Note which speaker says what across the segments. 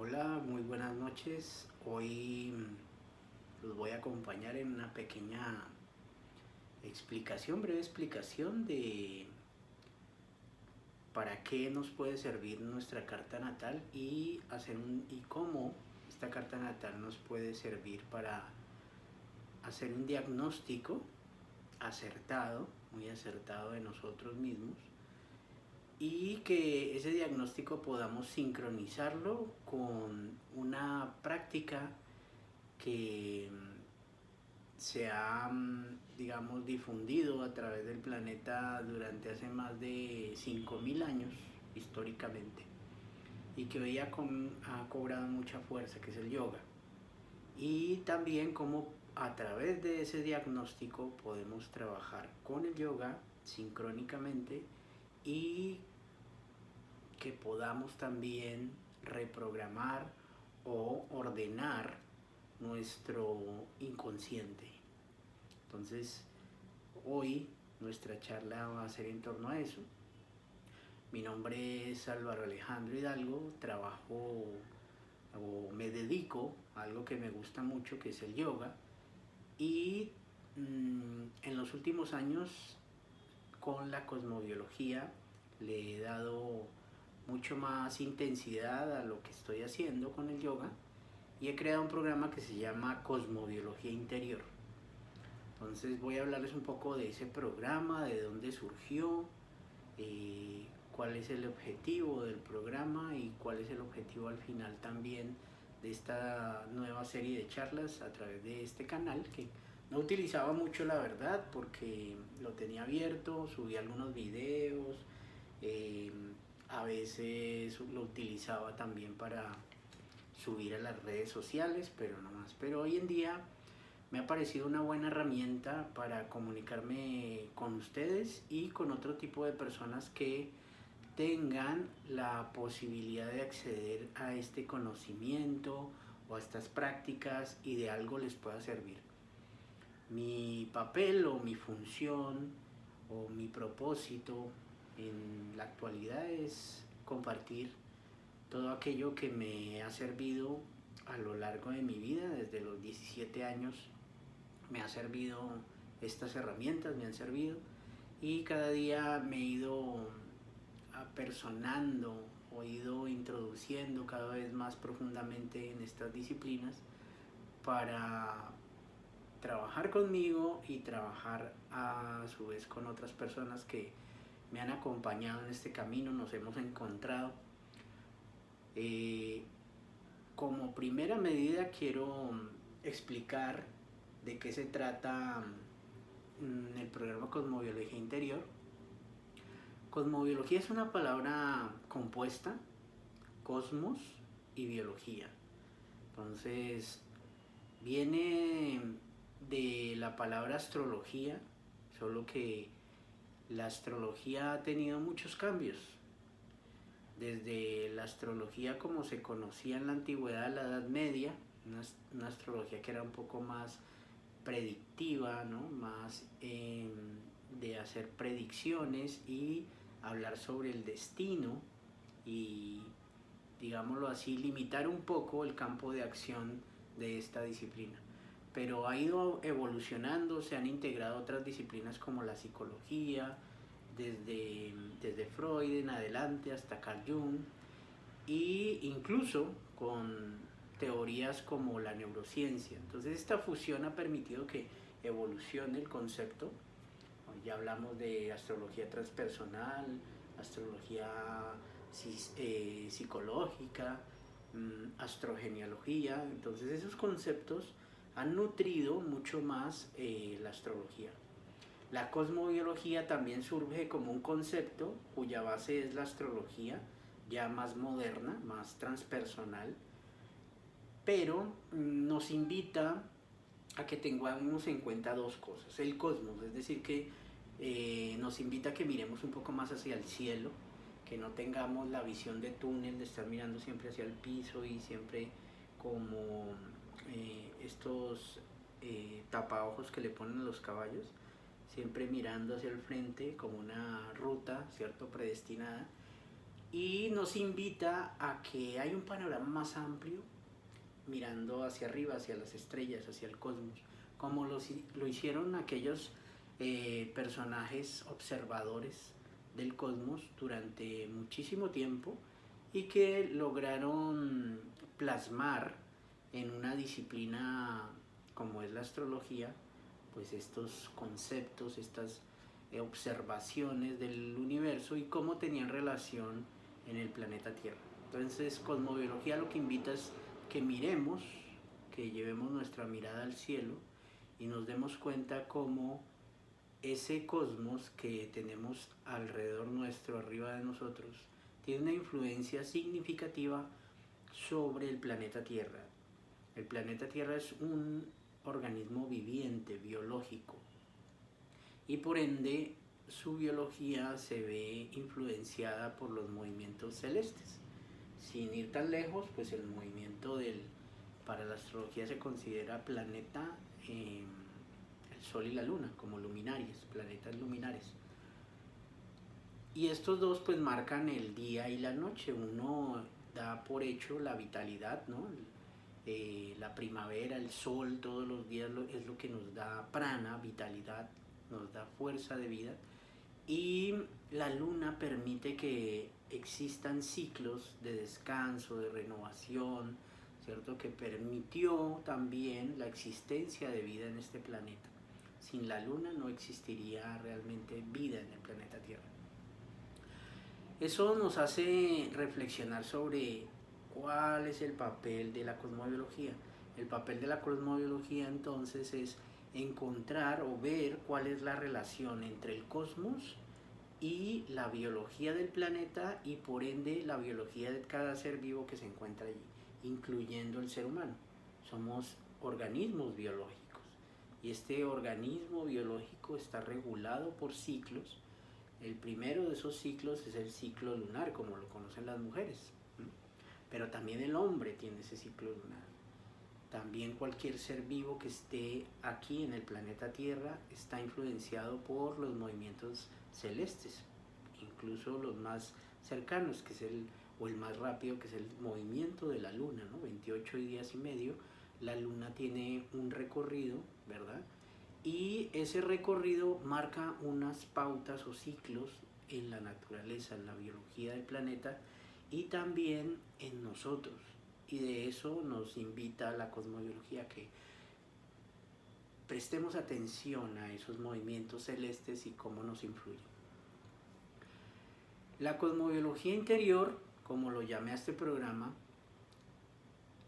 Speaker 1: Hola, muy buenas noches. Hoy los voy a acompañar en una pequeña explicación, breve explicación de para qué nos puede servir nuestra carta natal y cómo esta carta natal nos puede servir para hacer un diagnóstico acertado, muy acertado de nosotros mismos y que ese diagnóstico podamos sincronizarlo con una práctica que se ha, digamos, difundido a través del planeta durante hace más de 5.000 años históricamente y que hoy ha cobrado mucha fuerza, que es el yoga. Y también cómo a través de ese diagnóstico podemos trabajar con el yoga sincrónicamente y que podamos también reprogramar o ordenar nuestro inconsciente. Entonces, hoy nuestra charla va a ser en torno a eso. Mi nombre es Álvaro Alejandro Hidalgo, trabajo o me dedico a algo que me gusta mucho, que es el yoga. Y en los últimos años, con la cosmobiología, le he dado mucho más intensidad a lo que estoy haciendo con el yoga y he creado un programa que se llama Cosmobiología Interior. Entonces voy a hablarles un poco de ese programa, de dónde surgió, cuál es el objetivo del programa y cuál es el objetivo al final también de esta nueva serie de charlas a través de este canal que no utilizaba mucho la verdad porque lo tenía abierto, subí algunos videos, eh, a veces lo utilizaba también para subir a las redes sociales, pero no más. Pero hoy en día me ha parecido una buena herramienta para comunicarme con ustedes y con otro tipo de personas que tengan la posibilidad de acceder a este conocimiento o a estas prácticas y de algo les pueda servir. Mi papel o mi función o mi propósito en la actualidad es compartir todo aquello que me ha servido a lo largo de mi vida, desde los 17 años me ha servido, estas herramientas me han servido y cada día me he ido apersonando o he ido introduciendo cada vez más profundamente en estas disciplinas para trabajar conmigo y trabajar a su vez con otras personas que me han acompañado en este camino, nos hemos encontrado. Eh, Como primera medida quiero explicar de qué se trata el programa Cosmobiología Interior. Cosmobiología es una palabra compuesta, cosmos y biología. Entonces, viene de la palabra astrología, solo que la astrología ha tenido muchos cambios. Desde la astrología como se conocía en la antigüedad, la Edad Media, una astrología que era un poco más predictiva, ¿no? Más de hacer predicciones y hablar sobre el destino y, digámoslo así, limitar un poco el campo de acción de esta disciplina. Pero ha ido evolucionando, se han integrado otras disciplinas como la psicología, desde Freud en adelante hasta Carl Jung, e incluso con teorías como la neurociencia. Entonces esta fusión ha permitido que evolucione el concepto. Ya hablamos de astrología transpersonal, astrología psicológica, astrogenealogía. Entonces esos conceptos han nutrido mucho más la astrología. La cosmobiología también surge como un concepto cuya base es la astrología, ya más moderna, más transpersonal, pero nos invita a que tengamos en cuenta dos cosas. El cosmos, es decir, que nos invita a que miremos un poco más hacia el cielo, que no tengamos la visión de túnel, de estar mirando siempre hacia el piso y siempre como estos tapaojos que le ponen a los caballos, siempre mirando hacia el frente como una ruta, ¿cierto?, predestinada, y nos invita a que hay un panorama más amplio mirando hacia arriba, hacia las estrellas, hacia el cosmos, como lo hicieron aquellos personajes observadores del cosmos durante muchísimo tiempo y que lograron plasmar en una disciplina como es la astrología, pues estos conceptos, estas observaciones del universo y cómo tenían relación en el planeta Tierra. Entonces, cosmobiología lo que invita es que miremos, que llevemos nuestra mirada al cielo y nos demos cuenta cómo ese cosmos que tenemos alrededor nuestro, arriba de nosotros, tiene una influencia significativa sobre el planeta Tierra. El planeta Tierra es un organismo viviente, biológico, y por ende su biología se ve influenciada por los movimientos celestes. Sin ir tan lejos, pues el movimiento para la astrología se considera planeta, el Sol y la Luna, como luminarias, planetas luminares. Y estos dos pues marcan el día y la noche. Uno da por hecho la vitalidad, ¿no? La primavera, el sol, todos los días es lo que nos da prana, vitalidad, nos da fuerza de vida. Y la luna permite que existan ciclos de descanso, de renovación, ¿cierto? Que permitió también la existencia de vida en este planeta. Sin la luna no existiría realmente vida en el planeta Tierra. Eso nos hace reflexionar sobre cuál es el papel de la cosmobiología. El papel de la cosmobiología entonces es encontrar o ver cuál es la relación entre el cosmos y la biología del planeta y por ende la biología de cada ser vivo que se encuentra allí, incluyendo el ser humano. Somos organismos biológicos y este organismo biológico está regulado por ciclos. El primero de esos ciclos es el ciclo lunar, como lo conocen las mujeres, pero también el hombre tiene ese ciclo lunar. También cualquier ser vivo que esté aquí en el planeta Tierra está influenciado por los movimientos celestes, incluso los más cercanos, que es el más rápido, que es el movimiento de la luna, ¿no? 28 días y medio, la luna tiene un recorrido, ¿verdad? Y ese recorrido marca unas pautas o ciclos en la naturaleza, en la biología del planeta y también en nosotros. Y de eso nos invita la cosmobiología, que prestemos atención a esos movimientos celestes y cómo nos influyen. La cosmobiología interior, como lo llamé a este programa,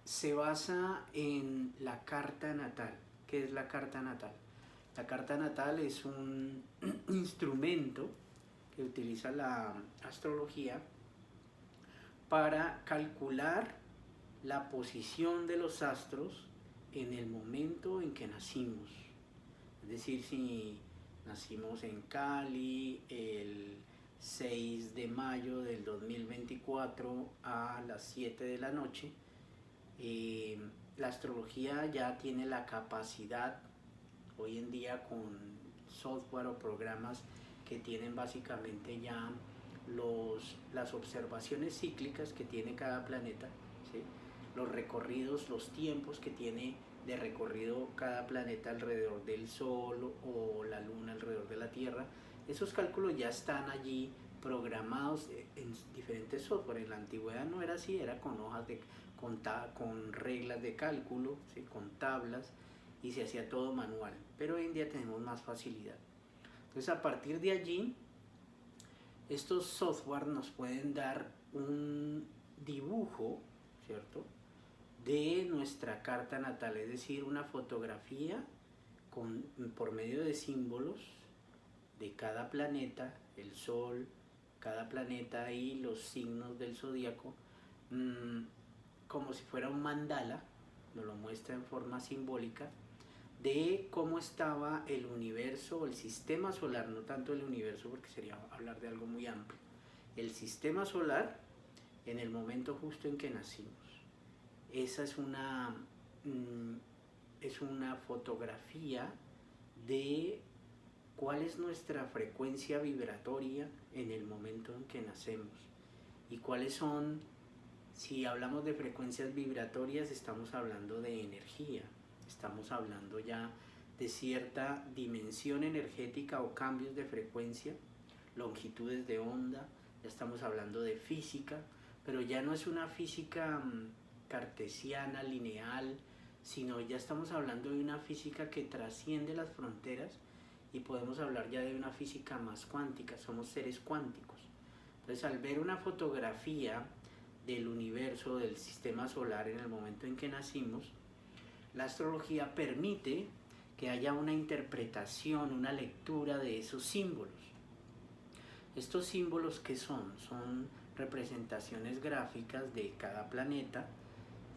Speaker 1: se basa en la carta natal. ¿Qué es la carta natal? La carta natal es un instrumento que utiliza la astrología para calcular la posición de los astros en el momento en que nacimos. Es decir, si nacimos en Cali el 6 de mayo del 2024 a las 7 de la noche, la astrología ya tiene la capacidad hoy en día con software o programas que tienen básicamente ya las observaciones cíclicas que tiene cada planeta, ¿sí? Los recorridos, los tiempos que tiene de recorrido cada planeta alrededor del Sol o la Luna alrededor de la Tierra. Esos cálculos ya están allí programados en diferentes software. En la antigüedad no era así, era con hojas con reglas de cálculo, ¿sí? Con tablas, y se hacía todo manual, pero hoy en día tenemos más facilidad. Entonces a partir de allí estos software nos pueden dar un dibujo, ¿cierto?, de nuestra carta natal, es decir, una fotografía por medio de símbolos de cada planeta, el Sol, cada planeta y los signos del zodíaco, como si fuera un mandala, nos lo muestra en forma simbólica, de cómo estaba el universo, el sistema solar, no tanto el universo porque sería hablar de algo muy amplio, el sistema solar en el momento justo en que nacimos. Esa es una fotografía de cuál es nuestra frecuencia vibratoria en el momento en que nacemos. ¿Y cuáles son? Si hablamos de frecuencias vibratorias, estamos hablando de energía, estamos hablando ya de cierta dimensión energética o cambios de frecuencia, longitudes de onda, ya estamos hablando de física, pero ya no es una física cartesiana, lineal, sino ya estamos hablando de una física que trasciende las fronteras y podemos hablar ya de una física más cuántica, somos seres cuánticos. Entonces, al ver una fotografía del universo, del sistema solar en el momento en que nacimos, la astrología permite que haya una interpretación, una lectura de esos símbolos. Estos símbolos, ¿qué son? Son representaciones gráficas de cada planeta.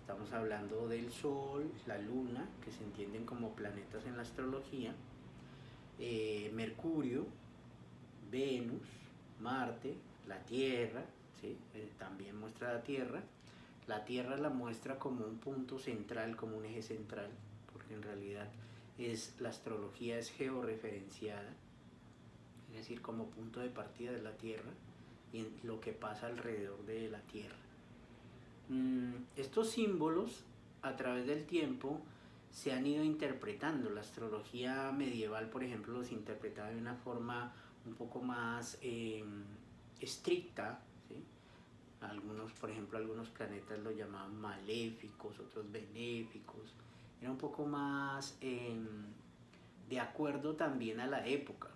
Speaker 1: Estamos hablando del Sol, la Luna, que se entienden como planetas en la astrología, Mercurio, Venus, Marte, la Tierra, ¿sí? También muestra la Tierra. La Tierra la muestra como un punto central, como un eje central, porque en realidad la astrología es georreferenciada, es decir, como punto de partida de la Tierra y en lo que pasa alrededor de la Tierra. Estos símbolos a través del tiempo se han ido interpretando. La astrología medieval, por ejemplo, los interpretaba de una forma un poco más estricta, ¿sí? Algunos, por ejemplo, algunos planetas lo llamaban maléficos, otros benéficos. Era un poco más de acuerdo también a la época.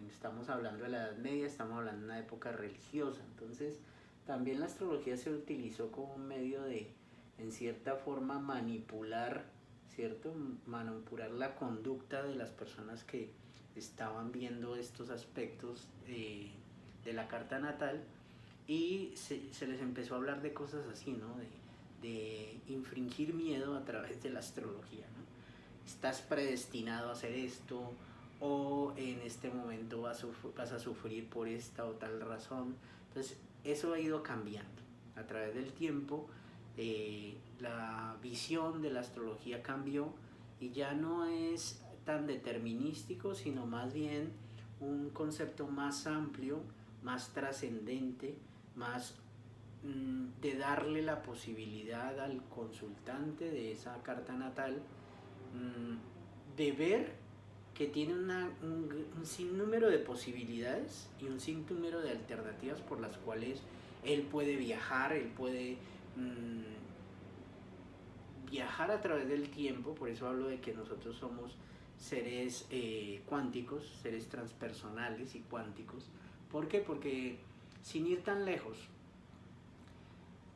Speaker 1: Estamos hablando de la Edad Media, estamos hablando de una época religiosa. Entonces, también la astrología se utilizó como un medio de, en cierta forma, manipular, ¿cierto? Manipular la conducta de las personas que estaban viendo estos aspectos de la carta natal, y se les empezó a hablar de cosas así, ¿no? De infringir miedo a través de la astrología, ¿no? Estás predestinado a hacer esto, o en este momento vas a sufrir por esta o tal razón. Entonces, eso ha ido cambiando a través del tiempo. La visión de la astrología cambió y ya no es tan determinístico, sino más bien un concepto más amplio, más trascendente, más de darle la posibilidad al consultante de esa carta natal de ver que tiene un sinnúmero de posibilidades y un sinnúmero de alternativas por las cuales él puede viajar, él puede viajar a través del tiempo. Por eso hablo de que nosotros somos seres cuánticos, seres transpersonales y cuánticos. ¿Por qué? Porque sin ir tan lejos,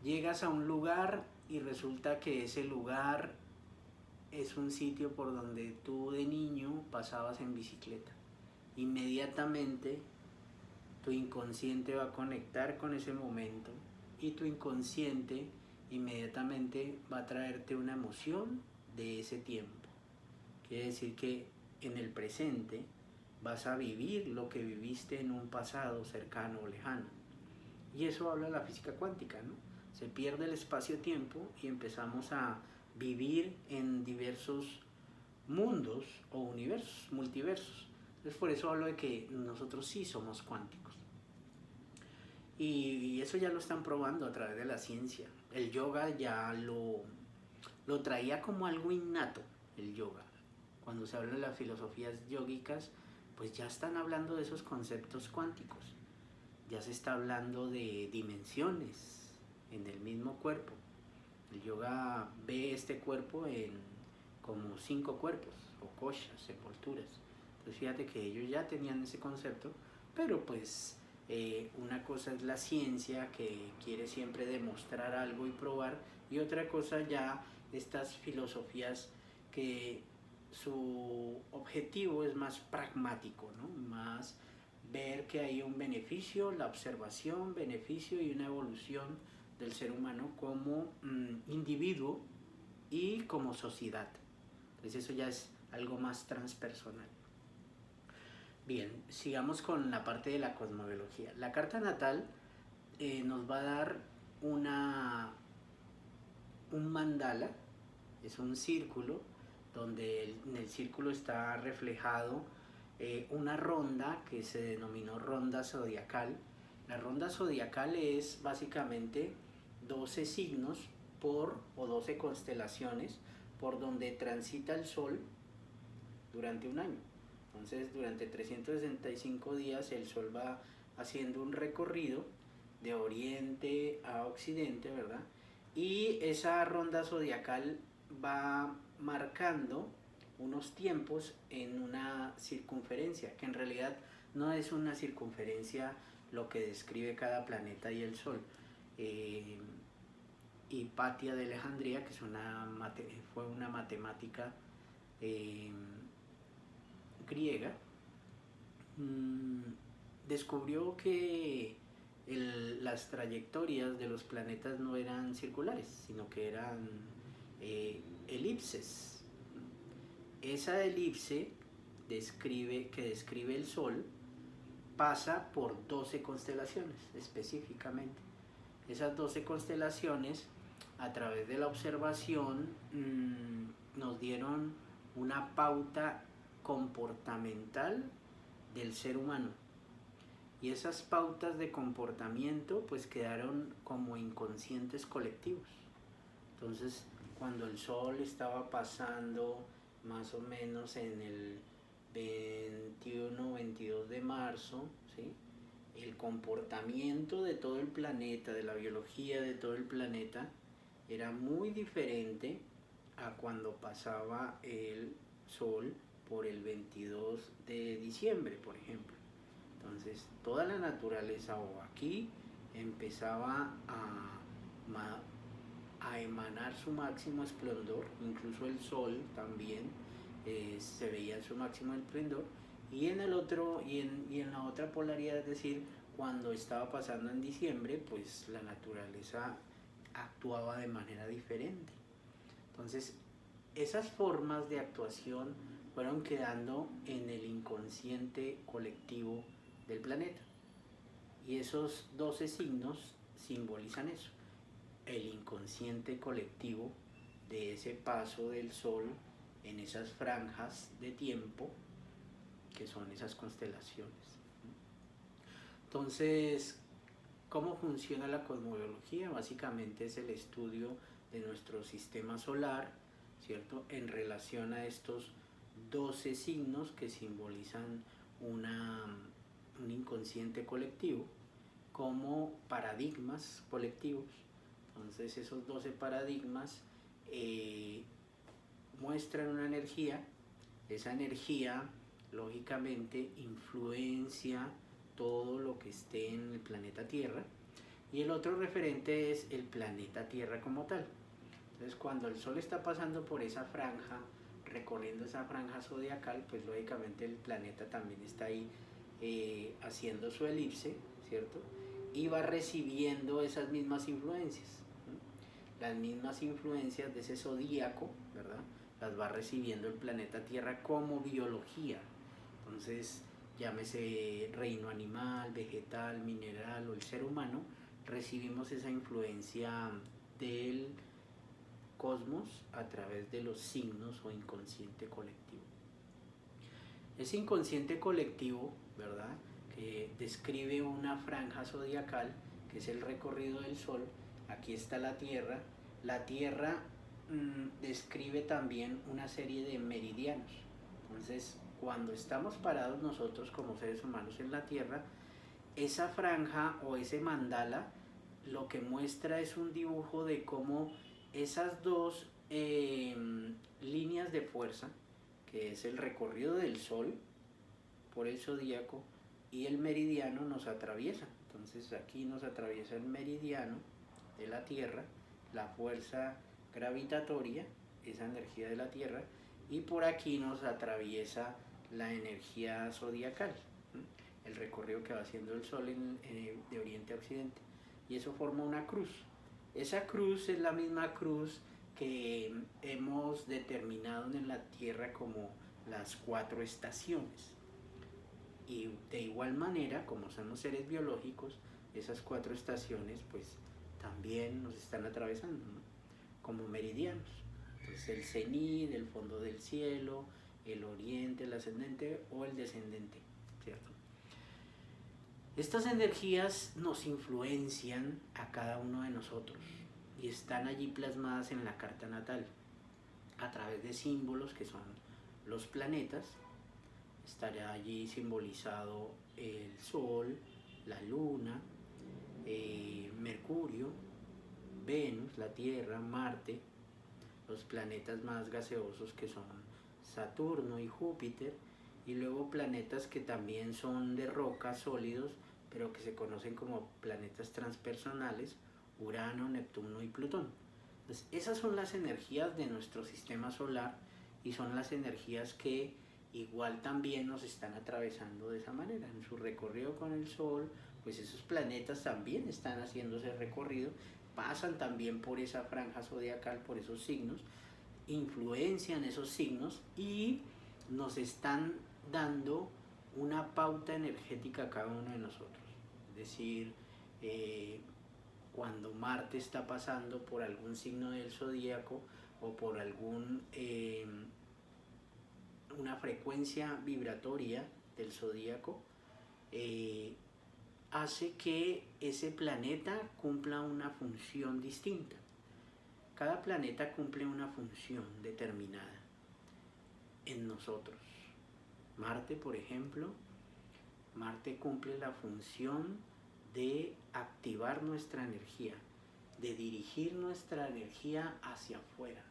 Speaker 1: llegas a un lugar y resulta que ese lugar es un sitio por donde tú de niño pasabas en bicicleta. Inmediatamente tu inconsciente va a conectar con ese momento y tu inconsciente inmediatamente va a traerte una emoción de ese tiempo. Quiere decir que en el presente vas a vivir lo que viviste en un pasado cercano o lejano. Y eso habla la física cuántica, ¿no? Se pierde el espacio-tiempo y empezamos a vivir en diversos mundos o universos, multiversos. Entonces, por eso hablo de que nosotros sí somos cuánticos. Y eso ya lo están probando a través de la ciencia. El yoga ya lo traía como algo innato, el yoga. Cuando se habla de las filosofías yógicas, pues ya están hablando de esos conceptos cuánticos. Ya se está hablando de dimensiones en el mismo cuerpo. El yoga ve este cuerpo en como 5 cuerpos, o koshas, sepulturas. Entonces fíjate que ellos ya tenían ese concepto, pero pues una cosa es la ciencia, que quiere siempre demostrar algo y probar, y otra cosa ya estas filosofías que su objetivo es más pragmático, ¿no? Más ver que hay un beneficio, la observación, beneficio y una evolución del ser humano como individuo y como sociedad. Entonces eso ya es algo más transpersonal. Bien, sigamos con la parte de la cosmobiología. La carta natal nos va a dar un mandala, es un círculo, donde en el círculo está reflejado una ronda que se denominó ronda zodiacal, La ronda zodiacal es básicamente 12 signos o 12 constelaciones por donde transita el Sol durante un año. Entonces, durante 365 días el Sol va haciendo un recorrido de oriente a occidente, ¿verdad? Y esa ronda zodiacal va marcando unos tiempos en una circunferencia, que en realidad no es una circunferencia lo que describe cada planeta y el Sol. Hipatia de Alejandría, que fue una matemática griega, descubrió que las trayectorias de los planetas no eran circulares, sino que eran elipses. Esa elipse que describe el Sol pasa por 12 constelaciones específicamente. Esas 12 constelaciones, a través de la observación, nos dieron una pauta comportamental del ser humano. Y esas pautas de comportamiento pues quedaron como inconscientes colectivos. Entonces, cuando el Sol estaba pasando más o menos en el 21-22 de marzo, ¿sí?, el comportamiento de todo el planeta, de la biología de todo el planeta, era muy diferente a cuando pasaba el Sol por el 22 de diciembre, por ejemplo. Entonces, toda la naturaleza o aquí empezaba a emanar su máximo esplendor, incluso el Sol también se veía en su máximo esplendor, y en la otra polaridad, es decir, cuando estaba pasando en diciembre, pues la naturaleza actuaba de manera diferente. Entonces, esas formas de actuación fueron quedando en el inconsciente colectivo del planeta. Y esos 12 signos simbolizan eso, el inconsciente colectivo de ese paso del Sol en esas franjas de tiempo que son esas constelaciones. Entonces, ¿cómo funciona la cosmobiología? Básicamente es el estudio de nuestro sistema solar, ¿cierto?, en relación a estos 12 signos que simbolizan un inconsciente colectivo como paradigmas colectivos. Entonces esos 12 paradigmas muestran una energía. Esa energía lógicamente influencia todo lo que esté en el planeta Tierra, y el otro referente es el planeta Tierra como tal. Entonces, cuando el Sol está pasando por esa franja, recorriendo esa franja zodiacal, pues lógicamente el planeta también está ahí haciendo su elipse, ¿cierto? Y va recibiendo esas mismas influencias, ¿sí?, las mismas influencias de ese zodíaco, ¿verdad?, las va recibiendo el planeta Tierra como biología. Entonces, llámese reino animal, vegetal, mineral o el ser humano, recibimos esa influencia del cosmos a través de los signos o inconsciente colectivo. Ese inconsciente colectivo, ¿verdad?, que describe una franja zodiacal, que es el recorrido del Sol. Aquí está la Tierra. La Tierra describe también una serie de meridianos. Entonces, cuando estamos parados nosotros como seres humanos en la Tierra, esa franja o ese mandala lo que muestra es un dibujo de cómo esas dos líneas de fuerza, que es el recorrido del Sol por el zodíaco y el meridiano, nos atraviesan. Entonces aquí nos atraviesa el meridiano de la Tierra, la fuerza gravitatoria, esa energía de la Tierra, y por aquí nos atraviesa la energía zodiacal, el recorrido que va haciendo el Sol de oriente a occidente, y eso forma una cruz. Esa cruz es la misma cruz que hemos determinado en la Tierra como las 4 estaciones. Y de igual manera, como somos seres biológicos, esas 4 estaciones pues también nos están atravesando, ¿no?, como meridianos. Entonces el cenit, el fondo del cielo, el oriente, el ascendente o el descendente, ¿cierto? Estas energías nos influencian a cada uno de nosotros y están allí plasmadas en la carta natal a través de símbolos que son los planetas. Estará allí simbolizado el Sol, la Luna, Mercurio, Venus, la Tierra, Marte, los planetas más gaseosos que son Saturno y Júpiter, y luego planetas que también son de roca, sólidos, pero que se conocen como planetas transpersonales, Urano, Neptuno y Plutón. Entonces, esas son las energías de nuestro sistema solar y son las energías que igual también nos están atravesando de esa manera. En su recorrido con el Sol, pues esos planetas también están haciendo ese recorrido, pasan también por esa franja zodiacal, por esos signos, influencian esos signos y nos están dando una pauta energética a cada uno de nosotros. Es decir, cuando Marte está pasando por algún signo del zodíaco o por una frecuencia vibratoria del zodíaco, hace que ese planeta cumpla una función distinta. Cada planeta cumple una función determinada en nosotros. Marte, por ejemplo, Marte cumple la función de activar nuestra energía, de dirigir nuestra energía hacia afuera,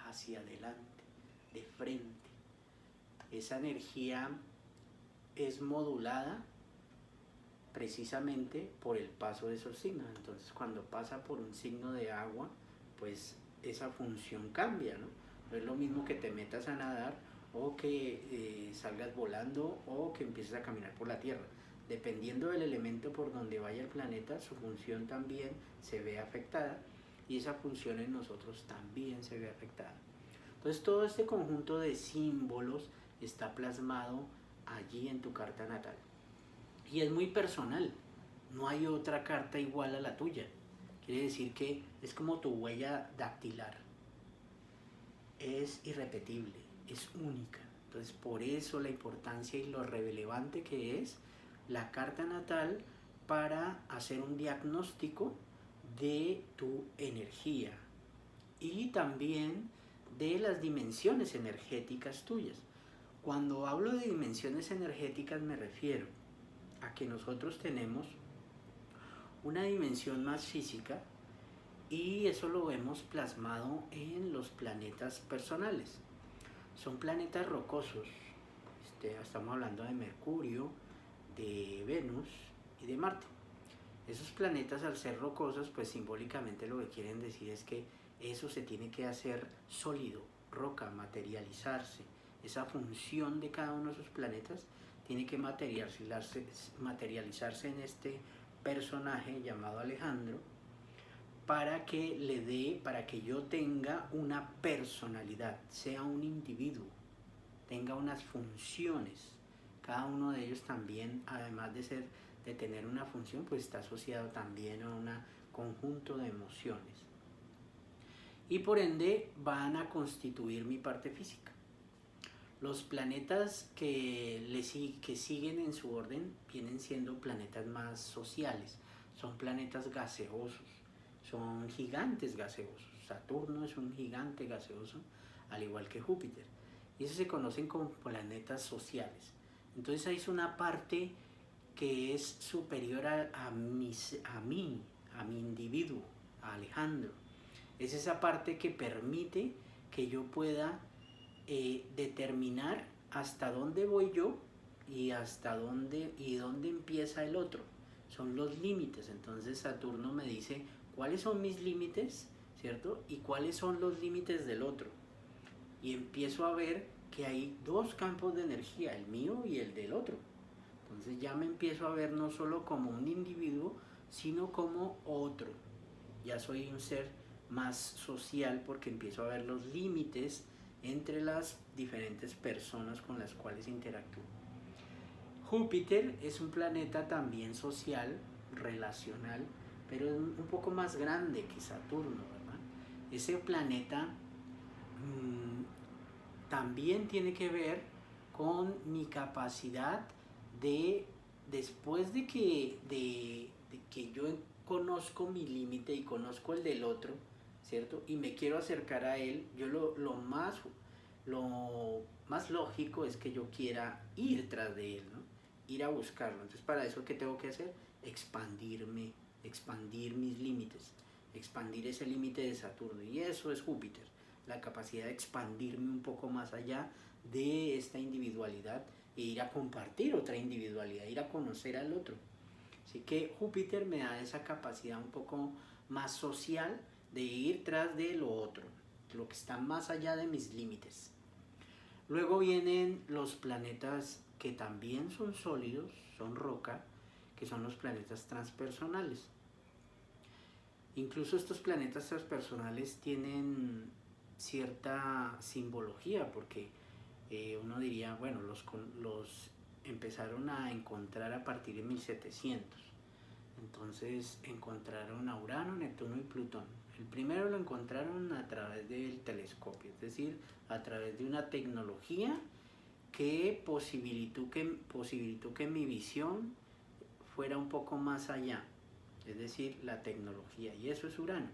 Speaker 1: hacia adelante, de frente. Esa energía es modulada precisamente por el paso de esos signos. Entonces, cuando pasa por un signo de agua, pues esa función cambia, ¿no? No es lo mismo que te metas a nadar o que salgas volando o que empieces a caminar por la tierra. Dependiendo del elemento por donde vaya el planeta, su función también se ve afectada y esa función en nosotros también se ve afectada. Entonces, todo este conjunto de símbolos está plasmado allí en tu carta natal. Y es muy personal, no hay otra carta igual a la tuya. Quiere decir que es como tu huella dactilar. Es irrepetible, es única. Entonces, por eso la importancia y lo relevante que es la carta natal para hacer un diagnóstico de tu energía y también de las dimensiones energéticas tuyas. Cuando hablo de dimensiones energéticas me refiero a que nosotros tenemos una dimensión más física y eso lo vemos plasmado en los planetas personales. Son planetas rocosos. Estamos hablando de Mercurio, de Venus y de Marte. Esos planetas, al ser rocosos, pues simbólicamente lo que quieren decir es que eso se tiene que hacer sólido, roca, materializarse. Esa función de cada uno de esos planetas tiene que materializarse en este personaje llamado Alejandro para que yo tenga una personalidad, sea un individuo, tenga unas funciones. Cada uno de ellos también, además de tener una función, pues está asociado también a un conjunto de emociones. Y por ende van a constituir mi parte física. Los planetas que siguen en su orden vienen siendo planetas más sociales, son planetas gaseosos, son gigantes gaseosos. Saturno es un gigante gaseoso, al igual que Júpiter. Y esos se conocen como planetas sociales. Entonces ahí es una parte que es superior a mí, a mi individuo, a Alejandro. Es esa parte que permite que yo pueda determinar hasta dónde voy yo y dónde empieza el otro. Son los límites. Entonces Saturno me dice cuáles son mis límites, ¿cierto? Y cuáles son los límites del otro. Y empiezo a ver que hay dos campos de energía, el mío y el del otro. Entonces ya me empiezo a ver no solo como un individuo, sino como otro. Ya soy un ser más social porque empiezo a ver los límites entre las diferentes personas con las cuales interactúo. Júpiter es un planeta también social, relacional, pero es un poco más grande que Saturno, ¿verdad? Ese planeta también tiene que ver con mi capacidad de después de que yo conozco mi límite y conozco el del otro, ¿cierto? Y me quiero acercar a él, yo lo más lógico es que yo quiera ir tras de él, ¿no? Ir a buscarlo. Entonces, para eso, ¿qué tengo que hacer? Expandirme, expandir mis límites, expandir ese límite de Saturno. Y eso es Júpiter, la capacidad de expandirme un poco más allá de esta individualidad e ir a compartir otra individualidad, ir a conocer al otro. Así que Júpiter me da esa capacidad un poco más social de ir tras de lo otro, lo que está más allá de mis límites. Luego vienen los planetas que también son sólidos, son roca, que son los planetas transpersonales. Incluso estos planetas transpersonales tienen cierta simbología, porque uno diría, bueno, los empezaron a encontrar a partir de 1700. Entonces encontraron a Urano, Neptuno y Plutón. El primero lo encontraron a través del telescopio, es decir, a través de una tecnología que posibilitó que mi visión fuera un poco más allá, es decir, la tecnología. Y eso es Urano.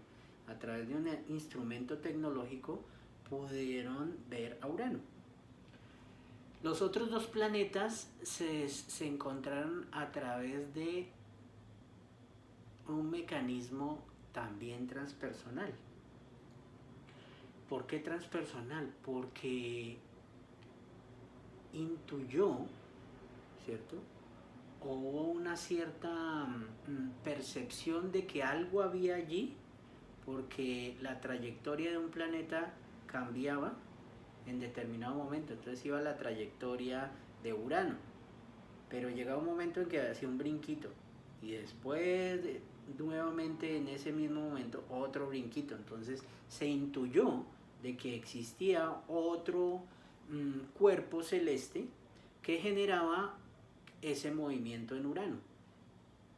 Speaker 1: A través de un instrumento tecnológico pudieron ver a Urano. Los otros dos planetas se encontraron a través de un mecanismo también transpersonal. ¿Por qué transpersonal? Porque intuyó, ¿cierto? O hubo una cierta percepción de que algo había allí, porque la trayectoria de un planeta cambiaba en determinado momento. Entonces iba la trayectoria de Urano, pero llegaba un momento en que hacía un brinquito y después nuevamente en ese mismo momento otro brinquito. Entonces se intuyó de que existía otro cuerpo celeste que generaba ese movimiento en Urano.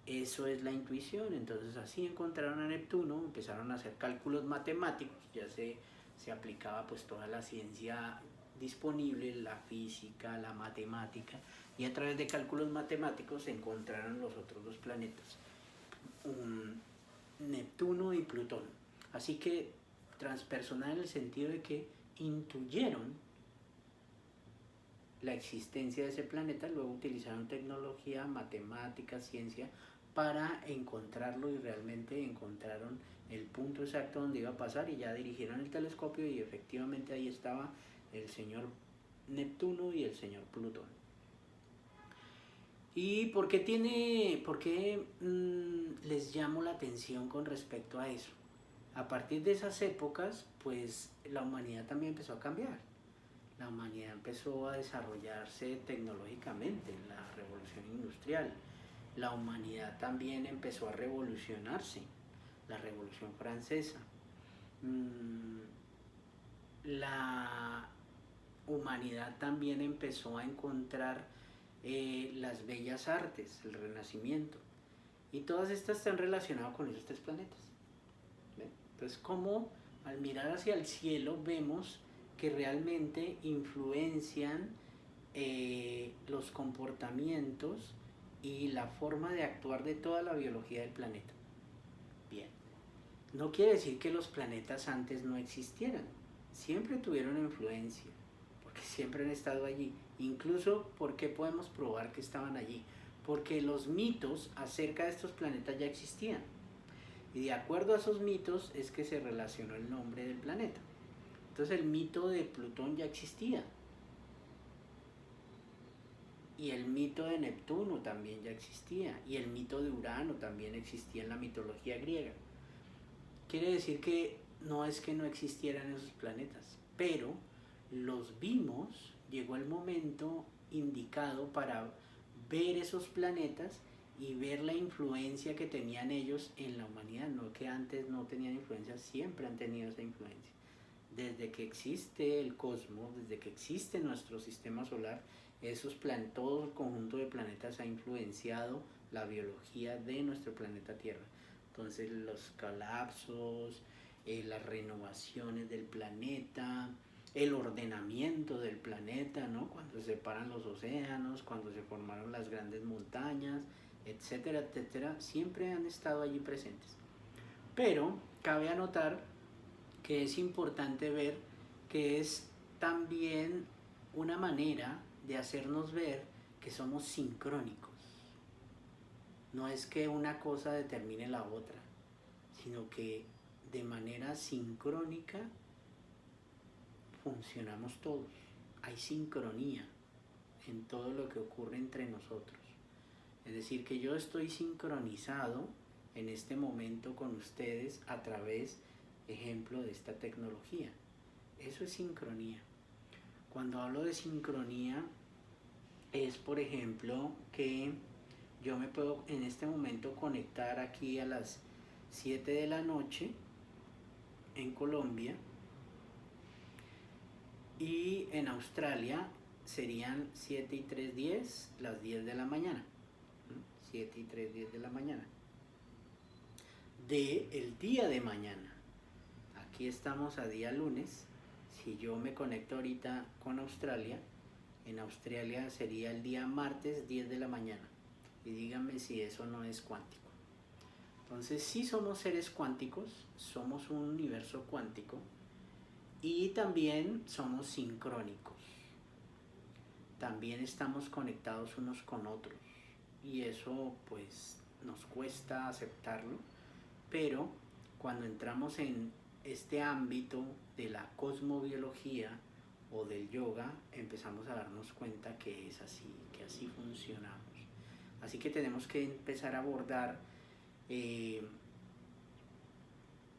Speaker 1: Eso es la intuición. Entonces así encontraron a Neptuno, empezaron a hacer cálculos matemáticos, ya se aplicaba pues toda la ciencia disponible, la física, la matemática, y a través de cálculos matemáticos se encontraron los otros dos planetas, Neptuno y Plutón. Así que transpersonal en el sentido de que intuyeron la existencia de ese planeta, luego utilizaron tecnología, matemática, ciencia para encontrarlo, y realmente encontraron el punto exacto donde iba a pasar y ya dirigieron el telescopio y efectivamente ahí estaba el señor Neptuno y el señor Plutón. ¿Y por qué les llamo la atención con respecto a eso? A partir de esas épocas, pues la humanidad también empezó a cambiar. La humanidad empezó a desarrollarse tecnológicamente, la revolución industrial. La humanidad también empezó a revolucionarse, la revolución francesa. La humanidad también empezó a encontrar las bellas artes, el renacimiento. Y todas estas están relacionadas con esos tres planetas. ¿Ven? Entonces, como al mirar hacia el cielo vemos que realmente influencian los comportamientos y la forma de actuar de toda la biología del planeta. Bien, no quiere decir que los planetas antes no existieran, siempre tuvieron influencia, porque siempre han estado allí. Incluso, ¿por qué podemos probar que estaban allí? Porque los mitos acerca de estos planetas ya existían. Y de acuerdo a esos mitos es que se relacionó el nombre del planeta. Entonces el mito de Plutón ya existía. Y el mito de Neptuno también ya existía. Y el mito de Urano también existía en la mitología griega. Quiere decir que no es que no existieran esos planetas, pero los vimos, llegó el momento indicado para ver esos planetas y ver la influencia que tenían ellos en la humanidad. No que antes no tenían influencia, siempre han tenido esa influencia. Desde que existe el cosmos, desde que existe nuestro sistema solar, todo el conjunto de planetas ha influenciado la biología de nuestro planeta Tierra. Entonces los colapsos, las renovaciones del planeta, el ordenamiento del planeta, ¿no? Cuando se separan los océanos, cuando se formaron las grandes montañas, etcétera, etcétera, siempre han estado allí presentes. Pero cabe anotar que es importante ver que es también una manera de hacernos ver que somos sincrónicos. No es que una cosa determine la otra, sino que de manera sincrónica funcionamos todos. Hay sincronía en todo lo que ocurre entre nosotros. Es decir, que yo estoy sincronizado en este momento con ustedes a través, ejemplo, de esta tecnología. Eso es sincronía. Cuando hablo de sincronía es, por ejemplo, que yo me puedo en este momento conectar aquí a las 7 de la noche en Colombia, y en Australia serían 7 y 3, 10, las 10 de la mañana. 7 y 3, 10 de la mañana. De el día de mañana. Aquí estamos a día lunes. Si yo me conecto ahorita con Australia, en Australia sería el día martes 10 de la mañana. Y díganme si eso no es cuántico. Entonces, sí somos seres cuánticos, somos un universo cuántico y también somos sincrónicos. También estamos conectados unos con otros y eso pues nos cuesta aceptarlo, pero cuando entramos en este ámbito de la cosmobiología o del yoga, empezamos a darnos cuenta que es así, que así funcionamos. Así que tenemos que empezar a abordar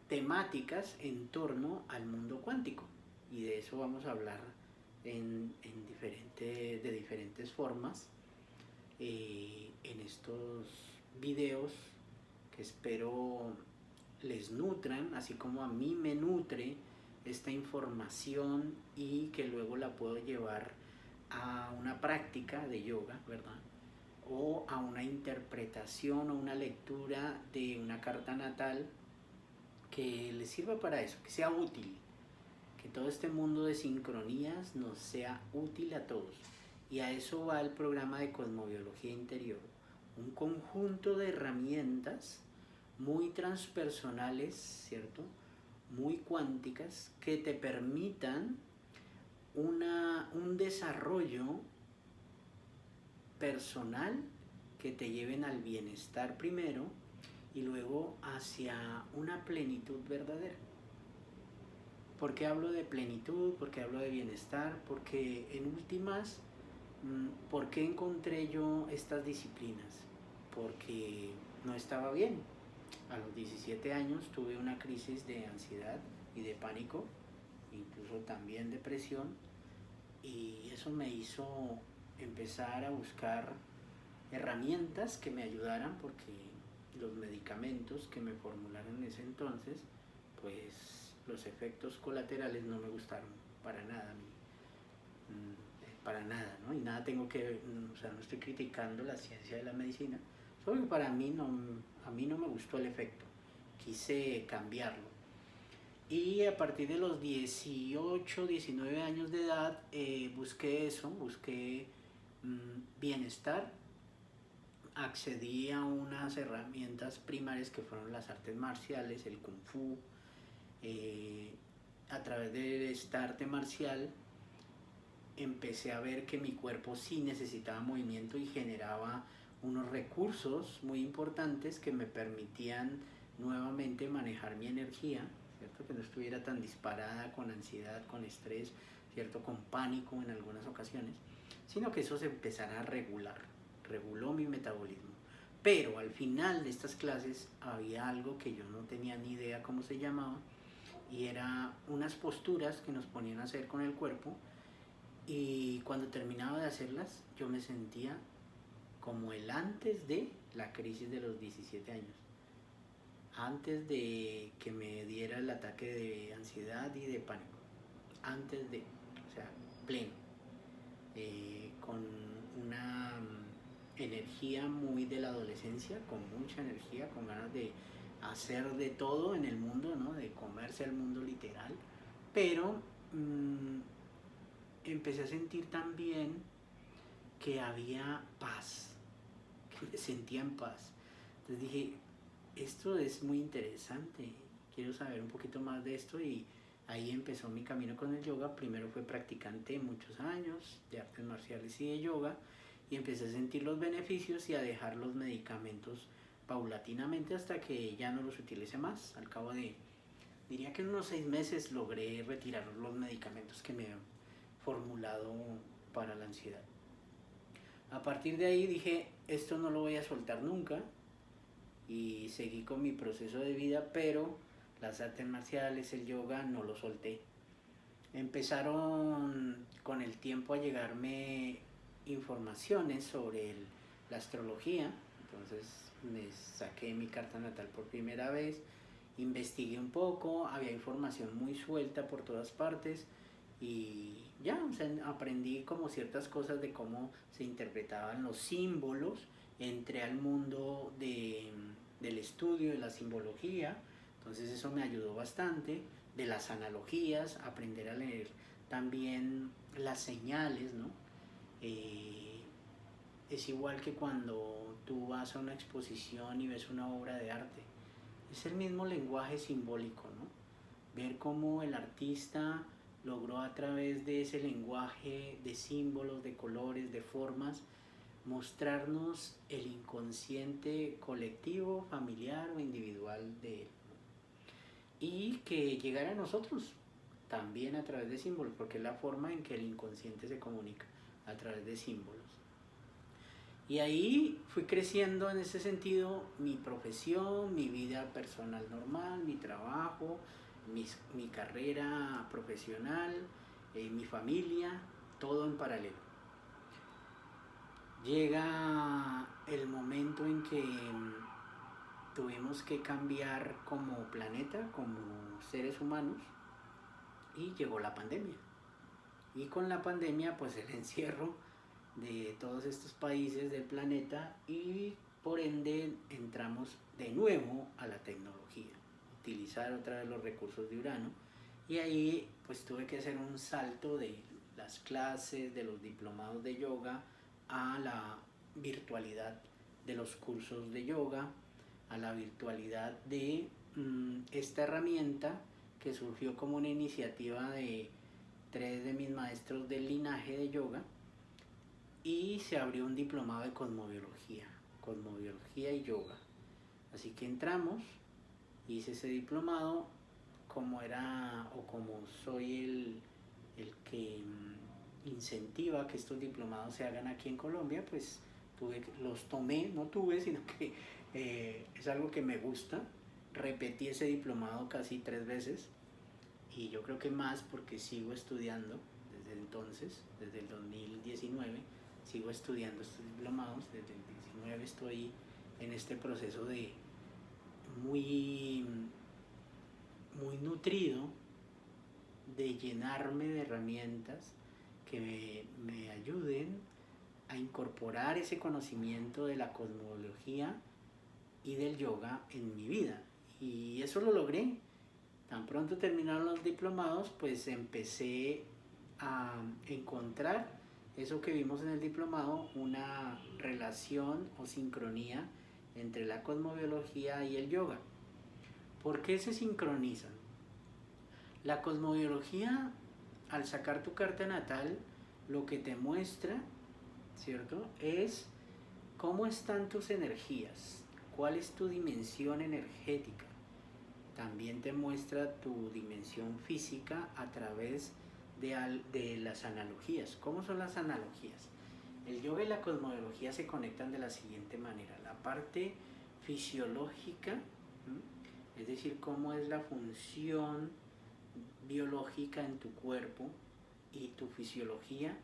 Speaker 1: temáticas en torno al mundo cuántico, y de eso vamos a hablar de diferentes formas en estos videos que espero les nutran, así como a mí me nutre esta información y que luego la puedo llevar a una práctica de yoga, ¿verdad? O a una interpretación o una lectura de una carta natal que les sirva para eso, que sea útil, que todo este mundo de sincronías nos sea útil a todos. Y a eso va el programa de Cosmobiología Interior, un conjunto de herramientas muy transpersonales, ¿cierto? Muy cuánticas, que te permitan un desarrollo personal que te lleven al bienestar primero y luego hacia una plenitud verdadera. ¿Por qué hablo de plenitud? ¿Por qué hablo de bienestar? Porque en últimas, ¿por qué encontré yo estas disciplinas? Porque no estaba bien. A los 17 años tuve una crisis de ansiedad y de pánico, incluso también depresión, y eso me hizo empezar a buscar herramientas que me ayudaran, porque los medicamentos que me formularon en ese entonces, pues los efectos colaterales no me gustaron para nada, para nada, ¿no? Y nada tengo que, o sea, no estoy criticando la ciencia de la medicina, solo que para mí a mí no me gustó el efecto, quise cambiarlo. Y a partir de los 18, 19 años de edad busqué eso, busqué bienestar, accedí a unas herramientas primarias que fueron las artes marciales, el kung fu. A través de esta arte marcial empecé a ver que mi cuerpo sí necesitaba movimiento y generaba unos recursos muy importantes que me permitían nuevamente manejar mi energía, ¿cierto? Que no estuviera tan disparada con ansiedad, con estrés, ¿cierto? Con pánico en algunas ocasiones, sino que eso se empezara a regular, reguló mi metabolismo. Pero al final de estas clases había algo que yo no tenía ni idea cómo se llamaba, y era unas posturas que nos ponían a hacer con el cuerpo, y cuando terminaba de hacerlas yo me sentía como el antes de la crisis de los 17 años, antes de que me diera el ataque de ansiedad y de pánico, antes de, o sea, pleno, con una energía muy de la adolescencia, con mucha energía, con ganas de hacer de todo en el mundo, ¿no? De comerse al mundo literal, pero mm, empecé a sentir también que había paz, que me sentía en paz. Entonces dije, esto es muy interesante, quiero saber un poquito más de esto y ahí empezó mi camino con el yoga. Primero fue practicante muchos años de artes marciales y de yoga y empecé a sentir los beneficios y a dejar los medicamentos paulatinamente hasta que ya no los utilicé más. Al cabo de, diría que en unos 6 meses logré retirar los medicamentos que me han formulado para la ansiedad. A partir de ahí dije, esto no lo voy a soltar nunca y seguí con mi proceso de vida, pero las artes marciales, el yoga, no lo solté. Empezaron con el tiempo a llegarme informaciones sobre la astrología, entonces me saqué mi carta natal por primera vez, investigué un poco, había información muy suelta por todas partes y ya, o sea, aprendí como ciertas cosas de cómo se interpretaban los símbolos, entré al mundo del estudio de la simbología, entonces eso me ayudó bastante, de las analogías, aprender a leer también las señales, ¿no? Eh, es igual que cuando tú vas a una exposición y ves una obra de arte, es el mismo lenguaje simbólico, ¿no? Ver cómo el artista logró a través de ese lenguaje de símbolos, de colores, de formas, mostrarnos el inconsciente colectivo, familiar o individual de él. Y que llegara a nosotros también a través de símbolos, porque es la forma en que el inconsciente se comunica, a través de símbolos. Y ahí fui creciendo en ese sentido mi profesión, mi vida personal normal, mi trabajo, mi carrera profesional, mi familia, todo en paralelo. Llega el momento en que tuvimos que cambiar como planeta, como seres humanos, y llegó la pandemia. Y con la pandemia, pues el encierro de todos estos países del planeta y por ende entramos de nuevo a la tecnología, utilizar otra vez los recursos de Urano y ahí pues tuve que hacer un salto de las clases, de los diplomados de yoga a la virtualidad de los cursos de yoga, a la virtualidad de esta herramienta que surgió como una iniciativa de 3 de mis maestros del linaje de yoga y se abrió un diplomado de cosmobiología y yoga. Así que entramos, hice ese diplomado, como era o como soy el que incentiva que estos diplomados se hagan aquí en Colombia, pues los tomé, no tuve, sino que es algo que me gusta. Repetí ese diplomado casi 3 veces y yo creo que más porque sigo estudiando desde entonces, desde el 2019, sigo estudiando estos diplomados, desde el 2019 estoy en este proceso de muy, muy nutrido de llenarme de herramientas que me ayuden a incorporar ese conocimiento de la cosmología y del yoga en mi vida. Y eso lo logré. Tan pronto terminaron los diplomados, pues empecé a encontrar eso que vimos en el diplomado, una relación o sincronía entre la cosmobiología y el yoga. ¿Por qué se sincronizan? La cosmobiología, al sacar tu carta natal, lo que te muestra, ¿cierto?, es cómo están tus energías, cuál es tu dimensión energética. También te muestra tu dimensión física a través de las analogías. ¿Cómo son las analogías? El yoga y la cosmobiología se conectan de la siguiente manera. La parte fisiológica, es decir, cómo es la función biológica en tu cuerpo y tu fisiología,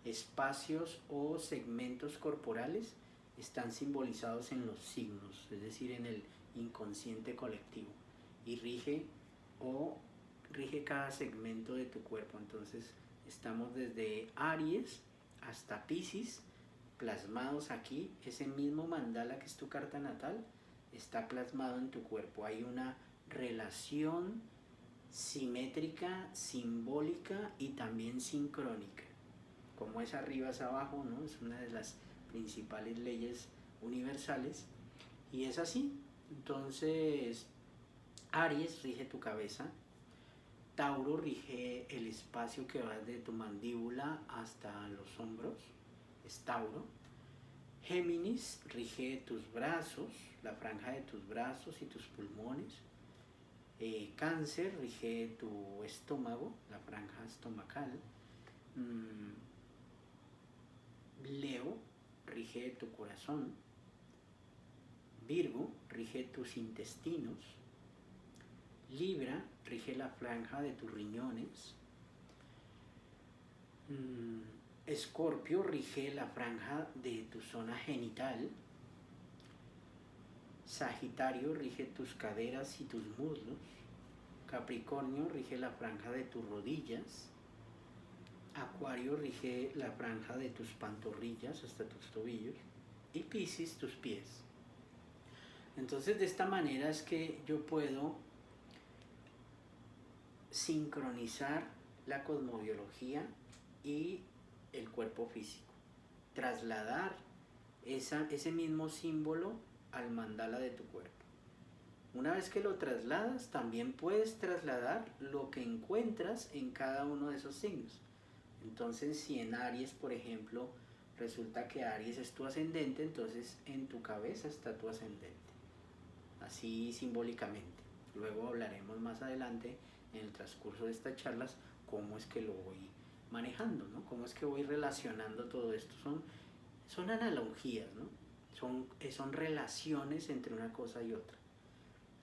Speaker 1: espacios o segmentos corporales están simbolizados en los signos, es decir, en el inconsciente colectivo y rige cada segmento de tu cuerpo. Entonces estamos desde Aries hasta Piscis plasmados aquí. Ese mismo mandala que es tu carta natal está plasmado en tu cuerpo. Hay una relación simétrica, simbólica y también sincrónica. Como es arriba es abajo, ¿no? Es una de las principales leyes universales y es así. Entonces, Aries rige tu cabeza, Tauro rige el espacio que va desde tu mandíbula hasta los hombros, es Tauro. Géminis rige tus brazos, la franja de tus brazos y tus pulmones. Cáncer rige tu estómago, la franja estomacal. Leo rige tu corazón. Virgo rige tus intestinos. Libra rige la franja de tus riñones. Escorpio rige la franja de tu zona genital. Sagitario rige tus caderas y tus muslos. Capricornio rige la franja de tus rodillas. Acuario rige la franja de tus pantorrillas hasta tus tobillos. Y Piscis tus pies. Entonces de esta manera es que yo puedo sincronizar la cosmobiología y el cuerpo físico. Trasladar ese mismo símbolo al mandala de tu cuerpo. Una vez que lo trasladas, también puedes trasladar lo que encuentras en cada uno de esos signos. Entonces, si en Aries, por ejemplo, resulta que Aries es tu ascendente, entonces en tu cabeza está tu ascendente. Así simbólicamente. Luego hablaremos más adelante en el transcurso de estas charlas cómo es que lo voy manejando, ¿no? Cómo es que voy relacionando todo esto. Son analogías, ¿no? Son relaciones entre una cosa y otra.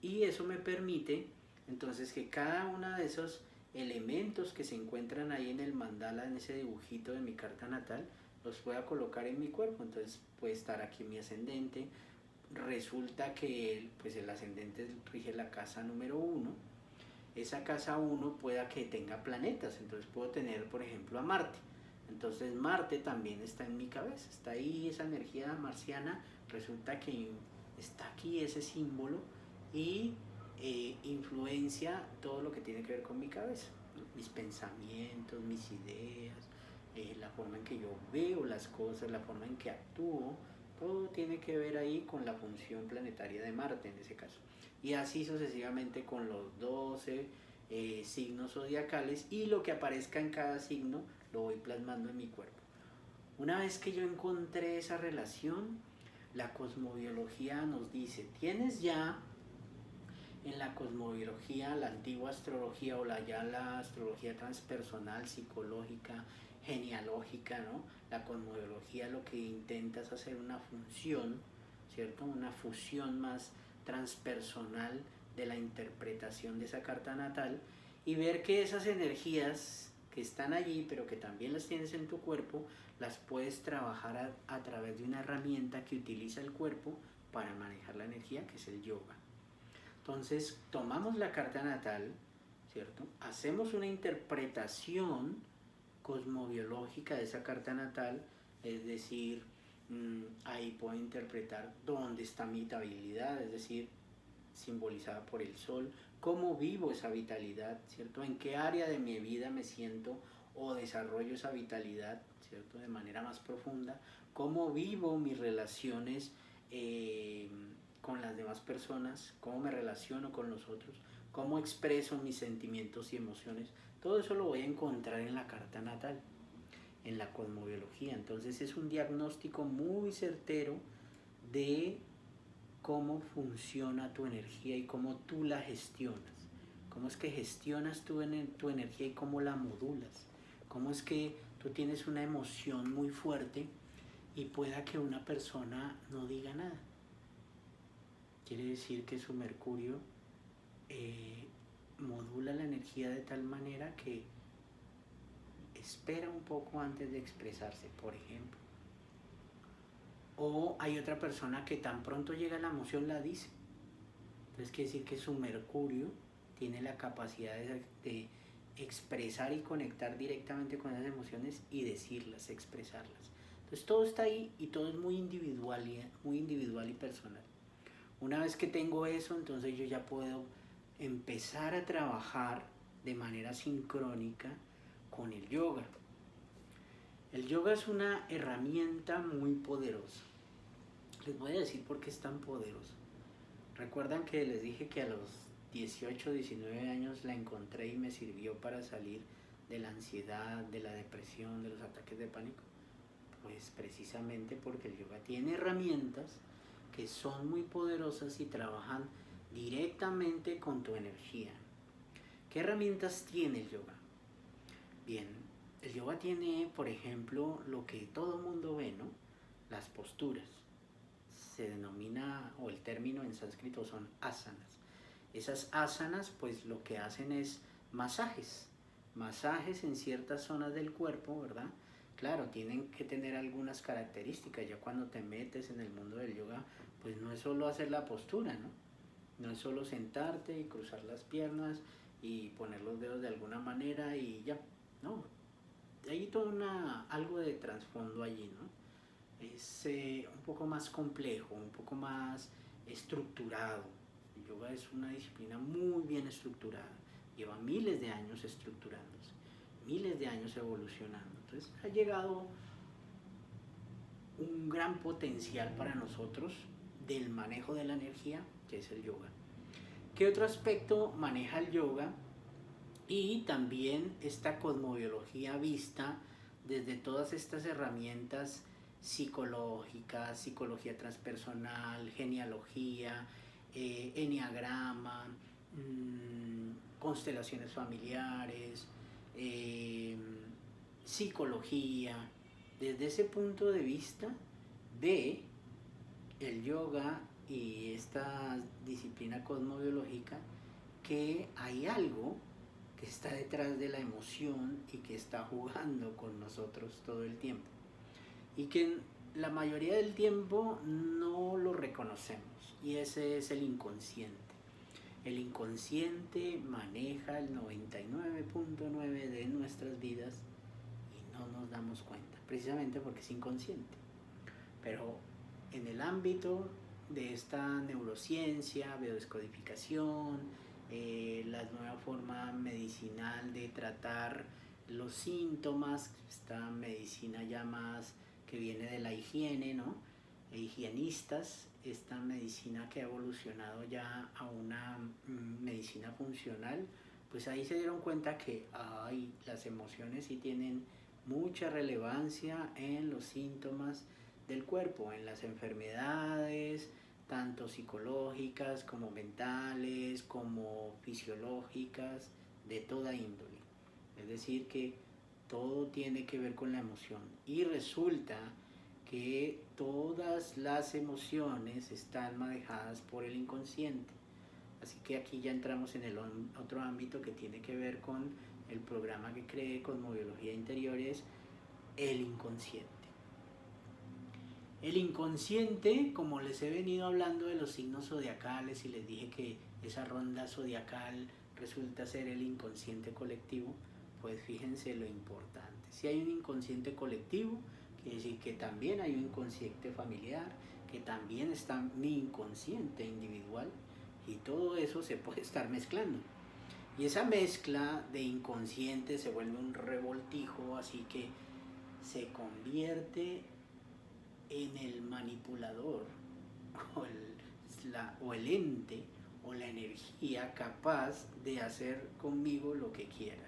Speaker 1: Y eso me permite entonces que cada uno de esos elementos que se encuentran ahí en el mandala, en ese dibujito de mi carta natal, los pueda colocar en mi cuerpo. Entonces puede estar aquí mi ascendente. Resulta que el ascendente rige la casa número 1. Esa casa 1 pueda que tenga planetas. Entonces puedo tener, por ejemplo, a Marte. Entonces Marte también está en mi cabeza. Está ahí esa energía marciana. Resulta que está aquí ese símbolo y influencia todo lo que tiene que ver con mi cabeza, ¿no? Mis pensamientos, mis ideas, la forma en que yo veo las cosas, la forma en que actúo, todo tiene que ver ahí con la función planetaria de Marte en ese caso. Y así sucesivamente con los 12 signos zodiacales, y lo que aparezca en cada signo lo voy plasmando en mi cuerpo. Una vez que yo encontré esa relación, la cosmobiología nos dice, tienes ya en la cosmobiología, la antigua astrología o la astrología transpersonal, psicológica, genealógica, ¿no? La cosmobiología lo que intenta es hacer una función, ¿cierto? Una fusión más transpersonal de la interpretación de esa carta natal y ver que esas energías que están allí, pero que también las tienes en tu cuerpo, las puedes trabajar a través de una herramienta que utiliza el cuerpo para manejar la energía, que es el yoga. Entonces, tomamos la carta natal, ¿cierto? Hacemos una interpretación cosmobiológica de esa carta natal, es decir, ahí puedo interpretar dónde está mi vitalidad, es decir, simbolizada por el sol, cómo vivo esa vitalidad, ¿cierto? En qué área de mi vida me siento o desarrollo esa vitalidad, ¿cierto? De manera más profunda, cómo vivo mis relaciones con las demás personas, cómo me relaciono con los otros, cómo expreso mis sentimientos y emociones. Todo eso lo voy a encontrar en la carta natal, en la cosmobiología. Entonces es un diagnóstico muy certero de cómo funciona tu energía y cómo tú la gestionas. Cómo es que gestionas tu energía y cómo la modulas. Cómo es que tú tienes una emoción muy fuerte y pueda que una persona no diga nada. Quiere decir que su mercurio modula la energía de tal manera que espera un poco antes de expresarse, por ejemplo. O hay otra persona que tan pronto llega la emoción la dice. Entonces quiere decir que su mercurio tiene la capacidad de expresar y conectar directamente con esas emociones y decirlas, expresarlas. Entonces todo está ahí y todo es muy individual y personal. Una vez que tengo eso, entonces yo ya puedo empezar a trabajar de manera sincrónica con el yoga. El yoga es una herramienta muy poderosa. Les voy a decir por qué es tan poderosa. Recuerdan que les dije que a los 18, 19 años la encontré y me sirvió para salir de la ansiedad, de la depresión, de los ataques de pánico. Pues precisamente porque el yoga tiene herramientas que son muy poderosas y trabajan directamente con tu energía. ¿Qué herramientas tiene el yoga? Bien, el yoga tiene, por ejemplo, lo que todo mundo ve, ¿no? Las posturas. Se denomina, o el término en sánscrito son asanas. Esas asanas, pues lo que hacen es masajes en ciertas zonas del cuerpo, ¿verdad? Claro, tienen que tener algunas características. Ya cuando te metes en el mundo del yoga, pues no es solo hacer la postura, ¿no? No es solo sentarte y cruzar las piernas y poner los dedos de alguna manera y ya, no. Hay todo algo de trasfondo allí, ¿no? Es un poco más complejo, un poco más estructurado. El yoga es una disciplina muy bien estructurada. Lleva miles de años estructurándose, miles de años evolucionando. Entonces ha llegado un gran potencial para nosotros del manejo de la energía, que es el yoga. ¿Qué otro aspecto maneja el yoga? Y también esta cosmobiología vista desde todas estas herramientas psicológicas, psicología transpersonal, genealogía, enneagrama, constelaciones familiares, psicología. Desde ese punto de vista ve el yoga y esta disciplina cosmobiológica que hay algo que está detrás de la emoción y que está jugando con nosotros todo el tiempo y que la mayoría del tiempo no lo reconocemos, y ese es el inconsciente. El inconsciente maneja el 99.9 de nuestras vidas y no nos damos cuenta, precisamente porque es inconsciente. Pero en el ámbito de esta neurociencia, biodescodificación, la nueva forma medicinal de tratar los síntomas, esta medicina ya más que viene de la higiene, ¿no? Higienistas, esta medicina que ha evolucionado ya a una medicina funcional, pues ahí se dieron cuenta que las emociones sí tienen mucha relevancia en los síntomas del cuerpo, en las enfermedades, tanto psicológicas como mentales, como fisiológicas, de toda índole. Es decir, que todo tiene que ver con la emoción. Y resulta que todas las emociones están manejadas por el inconsciente. Así que aquí ya entramos en el otro ámbito que tiene que ver con el programa que creé, Cosmobiología Interiores, el inconsciente. El inconsciente, como les he venido hablando de los signos zodiacales y les dije que esa ronda zodiacal resulta ser el inconsciente colectivo, pues fíjense lo importante. Si hay un inconsciente colectivo, quiere decir que también hay un inconsciente familiar, que también está mi inconsciente individual, y todo eso se puede estar mezclando. Y esa mezcla de inconsciente se vuelve un revoltijo, así que se convierte en el manipulador o el ente o la energía capaz de hacer conmigo lo que quiera.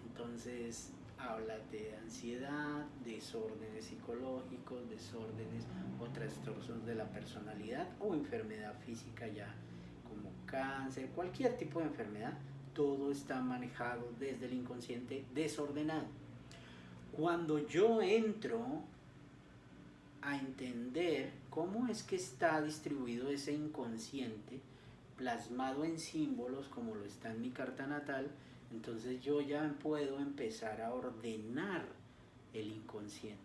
Speaker 1: Entonces habla de ansiedad, desórdenes psicológicos, desórdenes o trastornos de la personalidad o enfermedad física ya como cáncer, cualquier tipo de enfermedad. Todo está manejado desde el inconsciente desordenado. Cuando yo entro a entender cómo es que está distribuido ese inconsciente, plasmado en símbolos como lo está en mi carta natal, entonces yo ya puedo empezar a ordenar el inconsciente.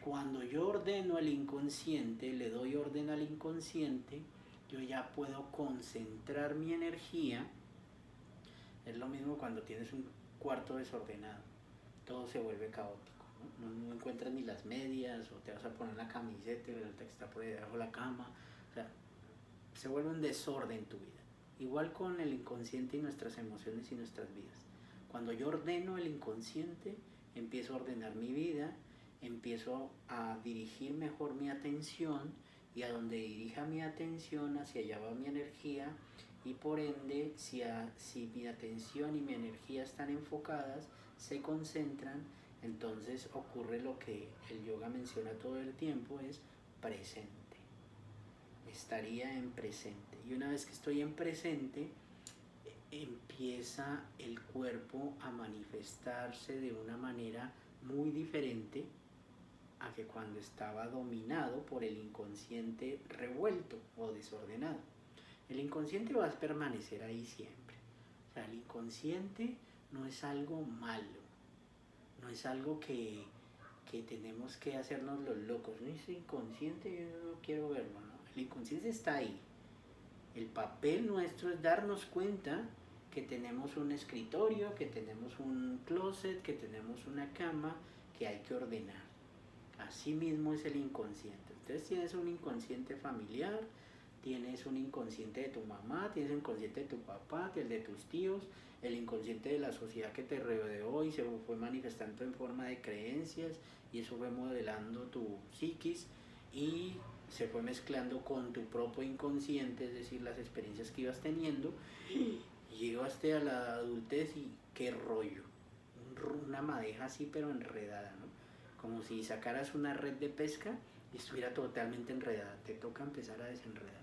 Speaker 1: Cuando yo ordeno el inconsciente, le doy orden al inconsciente, yo ya puedo concentrar mi energía. Es lo mismo cuando tienes un cuarto desordenado, todo se vuelve caótico. No encuentras ni las medias, o te vas a poner la camiseta y resulta que está por debajo de la cama. O sea, se vuelve un desorden tu vida. Igual con el inconsciente y nuestras emociones y nuestras vidas. Cuando yo ordeno el inconsciente, empiezo a ordenar mi vida, empiezo a dirigir mejor mi atención, y a donde dirija mi atención, hacia allá va mi energía, y por ende, si mi atención y mi energía están enfocadas, se concentran, entonces ocurre lo que el yoga menciona todo el tiempo, es presente. Estaría en presente. Y una vez que estoy en presente, empieza el cuerpo a manifestarse de una manera muy diferente a que cuando estaba dominado por el inconsciente revuelto o desordenado. El inconsciente va a permanecer ahí siempre. O sea, el inconsciente no es algo malo, no es algo que tenemos que hacernos los locos. No es inconsciente, yo no quiero verlo, no. El inconsciente está ahí. El papel nuestro es darnos cuenta que tenemos un escritorio, que tenemos un closet, que tenemos una cama, que hay que ordenar. Así mismo es el inconsciente. Entonces tienes un inconsciente familiar, tienes un inconsciente de tu mamá, tienes un inconsciente de tu papá, el de tus tíos, el inconsciente de la sociedad que te rodeó y se fue manifestando en forma de creencias, y eso fue modelando tu psiquis y se fue mezclando con tu propio inconsciente, es decir, las experiencias que ibas teniendo, y llegaste a la adultez y qué rollo, una madeja así pero enredada, ¿no? Como si sacaras una red de pesca y estuviera totalmente enredada, te toca empezar a desenredarla.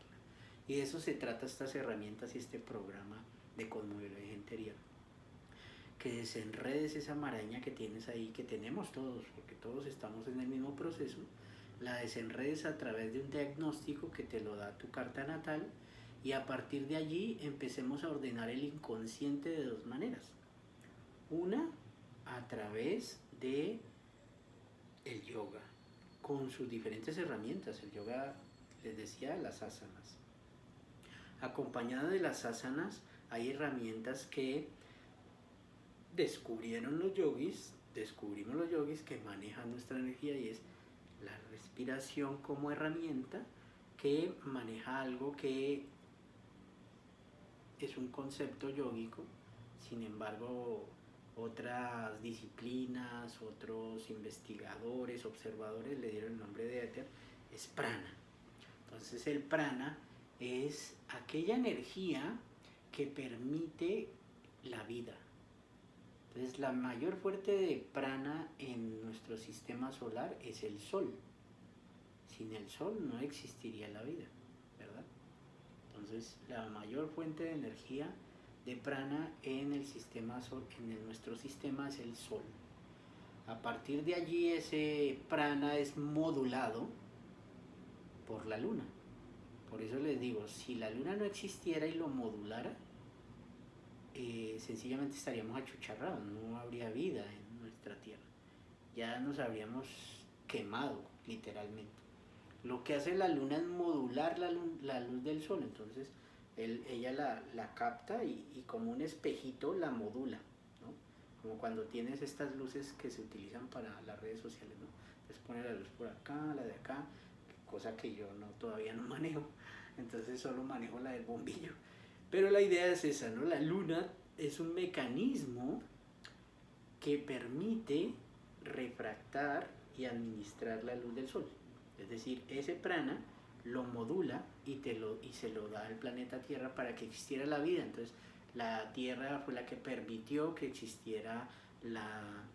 Speaker 1: Y de eso se trata estas herramientas y este programa de cosmobiología interior. Que desenredes esa maraña que tienes ahí, que tenemos todos, porque todos estamos en el mismo proceso, la desenredes a través de un diagnóstico que te lo da tu carta natal, y a partir de allí empecemos a ordenar el inconsciente de dos maneras. Una, a través de el yoga, con sus diferentes herramientas. El yoga, les decía, las asanas. Acompañada de las asanas, hay herramientas que descubrimos los yogis que manejan nuestra energía, y es la respiración como herramienta que maneja algo que es un concepto yógico. Sin embargo, otras disciplinas, otros investigadores, observadores le dieron el nombre de éter, es prana. Entonces el prana es aquella energía que permite la vida. Entonces la mayor fuente de prana en nuestro sistema solar es el sol. Sin el sol no existiría la vida, ¿verdad? Entonces la mayor fuente de energía de prana en nuestro sistema es el sol. A partir de allí ese prana es modulado por la luna. Por eso les digo, si la luna no existiera y lo modulara, sencillamente estaríamos achucharrados, no habría vida en nuestra tierra. Ya nos habríamos quemado, literalmente. Lo que hace la luna es modular la luz del sol, entonces ella la capta y como un espejito la modula, ¿no? Como cuando tienes estas luces que se utilizan para las redes sociales, ¿no? Entonces pone la luz por acá, la de acá, cosa que yo todavía no manejo, entonces solo manejo la del bombillo. Pero la idea es esa, ¿no? La luna es un mecanismo que permite refractar y administrar la luz del sol. Es decir, ese prana lo modula y se lo da al planeta Tierra para que existiera la vida. Entonces, la Tierra fue la que permitió que existiera la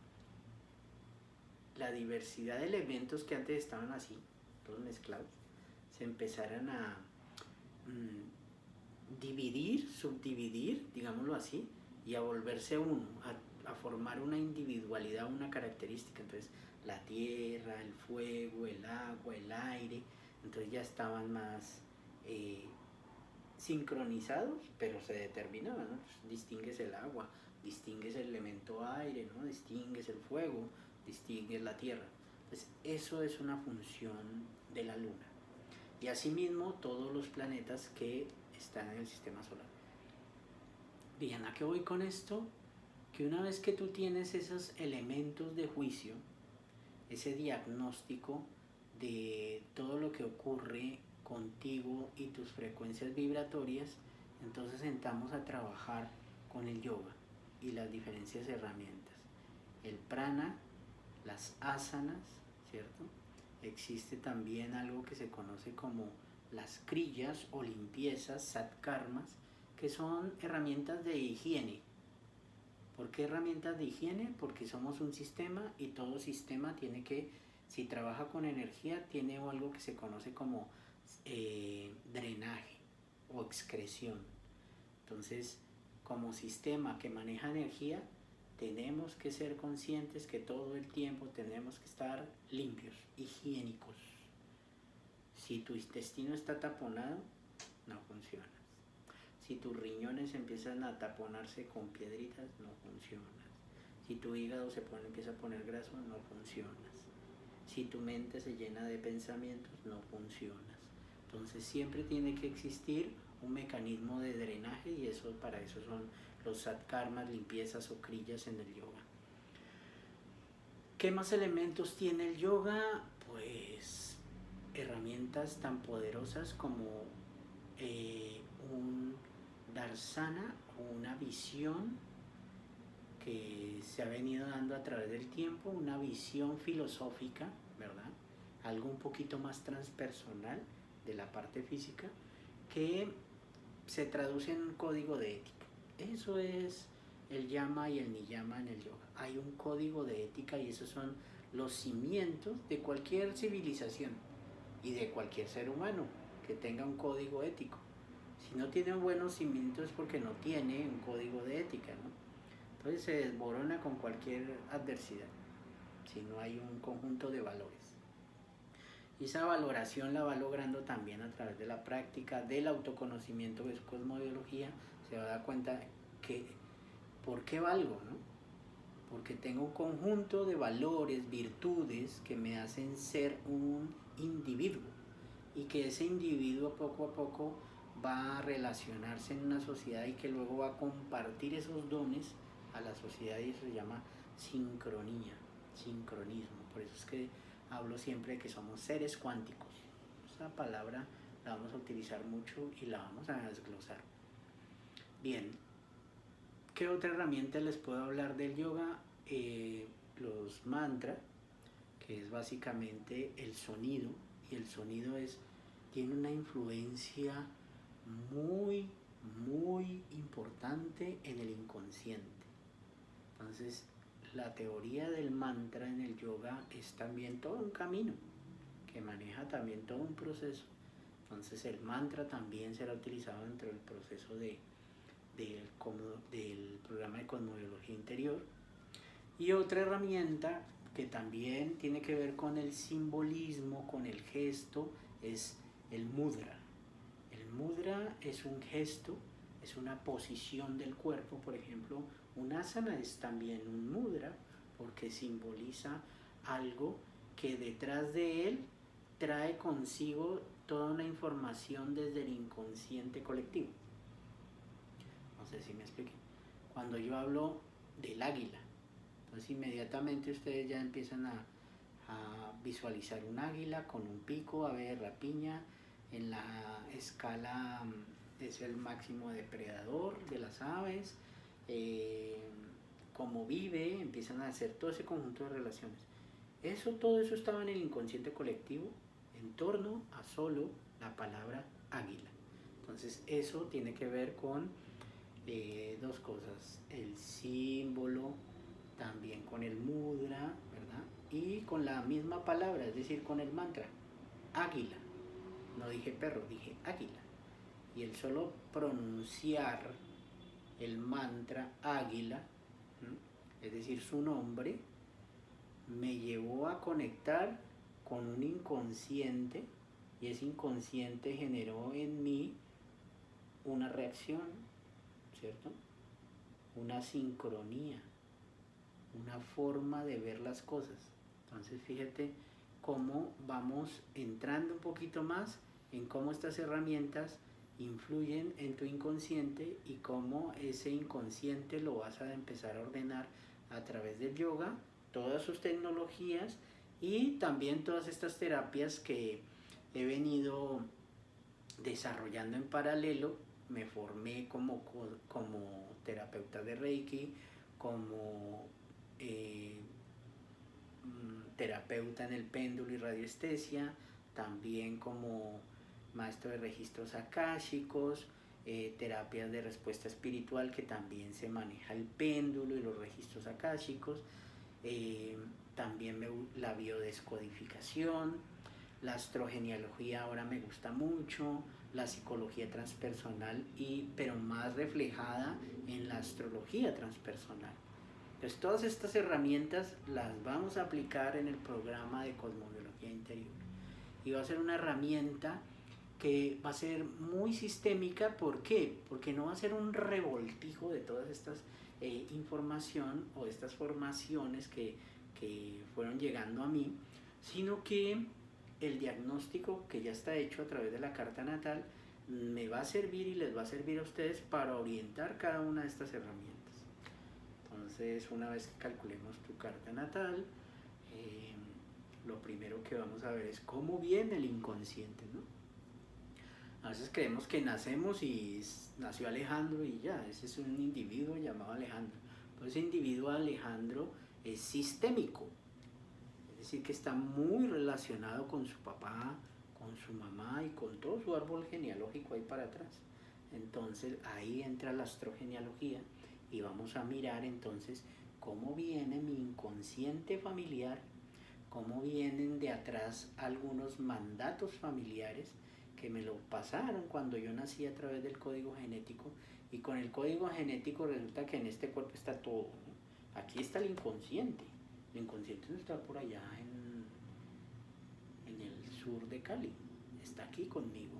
Speaker 1: diversidad de elementos que antes estaban así, todos mezclados, se empezaran a subdividir, digámoslo así, y a volverse uno, a formar una individualidad, una característica. Entonces, la tierra, el fuego, el agua, el aire, entonces ya estaban más sincronizados, pero se determinaban, ¿no? Pues distingues el agua, distingues el elemento aire, ¿no? Distingues el fuego, distingues la tierra. Entonces, eso es una función de la luna. Y asimismo todos los planetas que están en el sistema solar. Bien, ¿a qué voy con esto? Que una vez que tú tienes esos elementos de juicio, ese diagnóstico de todo lo que ocurre contigo y tus frecuencias vibratorias, Entonces entramos a trabajar con el yoga y las diferentes herramientas. El prana, las asanas, ¿cierto? Existe también algo que se conoce como las kriyas o limpiezas, satkarmas, que son herramientas de higiene. ¿Por qué herramientas de higiene? Porque somos un sistema y todo sistema tiene que, si trabaja con energía, tiene algo que se conoce como drenaje o excreción. Entonces, como sistema que maneja energía, tenemos que ser conscientes que todo el tiempo tenemos que estar limpios, higiénicos. Si tu intestino está taponado, no funciona. Si tus riñones empiezan a taponarse con piedritas, no funcionas. Si tu hígado empieza a poner graso, no funcionas. Si tu mente se llena de pensamientos, no funcionas. Entonces siempre tiene que existir un mecanismo de drenaje y para eso son los satkarmas, limpiezas o kriyas en el yoga. ¿Qué más elementos tiene el yoga? Pues herramientas tan poderosas como un darsana o una visión que se ha venido dando a través del tiempo, una visión filosófica, ¿verdad? Algo un poquito más transpersonal de la parte física que se traduce en un código de ética. Eso es el yama y el niyama en el yoga. Hay un código de ética y esos son los cimientos de cualquier civilización y de cualquier ser humano que tenga un código ético. Si no tiene buenos cimientos es porque no tiene un código de ética, ¿no? Entonces se desmorona con cualquier adversidad, si no hay un conjunto de valores. Y esa valoración la va logrando también a través de la práctica, del autoconocimiento, que es cosmobiología. Se va a dar cuenta que, ¿por qué valgo, no? Porque tengo un conjunto de valores, virtudes que me hacen ser un individuo y que ese individuo poco a poco va a relacionarse en una sociedad y que luego va a compartir esos dones a la sociedad y eso se llama sincronía, sincronismo. Por eso es que hablo siempre de que somos seres cuánticos. Esa palabra la vamos a utilizar mucho y la vamos a desglosar. Bien, ¿qué otra herramienta les puedo hablar del yoga? Los mantras, que es básicamente el sonido, y el sonido tiene una influencia muy, muy importante en el inconsciente. Entonces, la teoría del mantra en el yoga es también todo un camino que maneja también todo un proceso. Entonces, el mantra también será utilizado dentro del proceso del programa de cosmobiología interior. Y otra herramienta que también tiene que ver con el simbolismo, con el gesto, es el mudra. El mudra es un gesto, es una posición del cuerpo. Por ejemplo, un asana es también un mudra porque simboliza algo que detrás de él trae consigo toda una información desde el inconsciente colectivo. No sé si me expliqué. Cuando yo hablo del águila, entonces inmediatamente ustedes ya empiezan a visualizar un águila con un pico, ave de rapiña. En la escala es el máximo depredador de las aves, cómo vive, empiezan a hacer todo ese conjunto de relaciones. Todo eso estaba en el inconsciente colectivo en torno a solo la palabra águila. Entonces eso tiene que ver con dos cosas, el símbolo, también con el mudra, ¿verdad? Y con la misma palabra, es decir, con el mantra, águila. No dije perro, dije águila. Y el solo pronunciar el mantra águila, es decir, su nombre, me llevó a conectar con un inconsciente y ese inconsciente generó en mí una reacción, ¿cierto? Una sincronía, una forma de ver las cosas. Entonces fíjate cómo vamos entrando un poquito más en cómo estas herramientas influyen en tu inconsciente y cómo ese inconsciente lo vas a empezar a ordenar a través del yoga, todas sus tecnologías y también todas estas terapias que he venido desarrollando en paralelo, me formé como terapeuta de Reiki, como terapeuta en el péndulo y radiestesia, también como maestro de registros akáshicos, terapias de respuesta espiritual, que también se maneja el péndulo y los registros akáshicos, también la biodescodificación, la astrogenealogía ahora me gusta mucho, la psicología transpersonal, pero más reflejada en la astrología transpersonal. Entonces todas estas herramientas las vamos a aplicar en el programa de cosmobiología interior. Y va a ser una herramienta que va a ser muy sistémica. ¿Por qué? Porque no va a ser un revoltijo de todas estas información o estas formaciones que fueron llegando a mí, sino que el diagnóstico que ya está hecho a través de la carta natal me va a servir y les va a servir a ustedes para orientar cada una de estas herramientas. Entonces, una vez que calculemos tu carta natal, lo primero que vamos a ver es cómo viene el inconsciente, ¿no? A veces creemos que nacemos y nació Alejandro y ya, ese es un individuo llamado Alejandro. Pero ese individuo Alejandro es sistémico, es decir, que está muy relacionado con su papá, con su mamá y con todo su árbol genealógico ahí para atrás. Entonces ahí entra la astrogenealogía y vamos a mirar entonces cómo viene mi inconsciente familiar, cómo vienen de atrás algunos mandatos familiares que me lo pasaron cuando yo nací a través del código genético, y con el código genético resulta que en este cuerpo está todo, ¿no? Aquí está el inconsciente no está por allá en el sur de Cali, está aquí conmigo,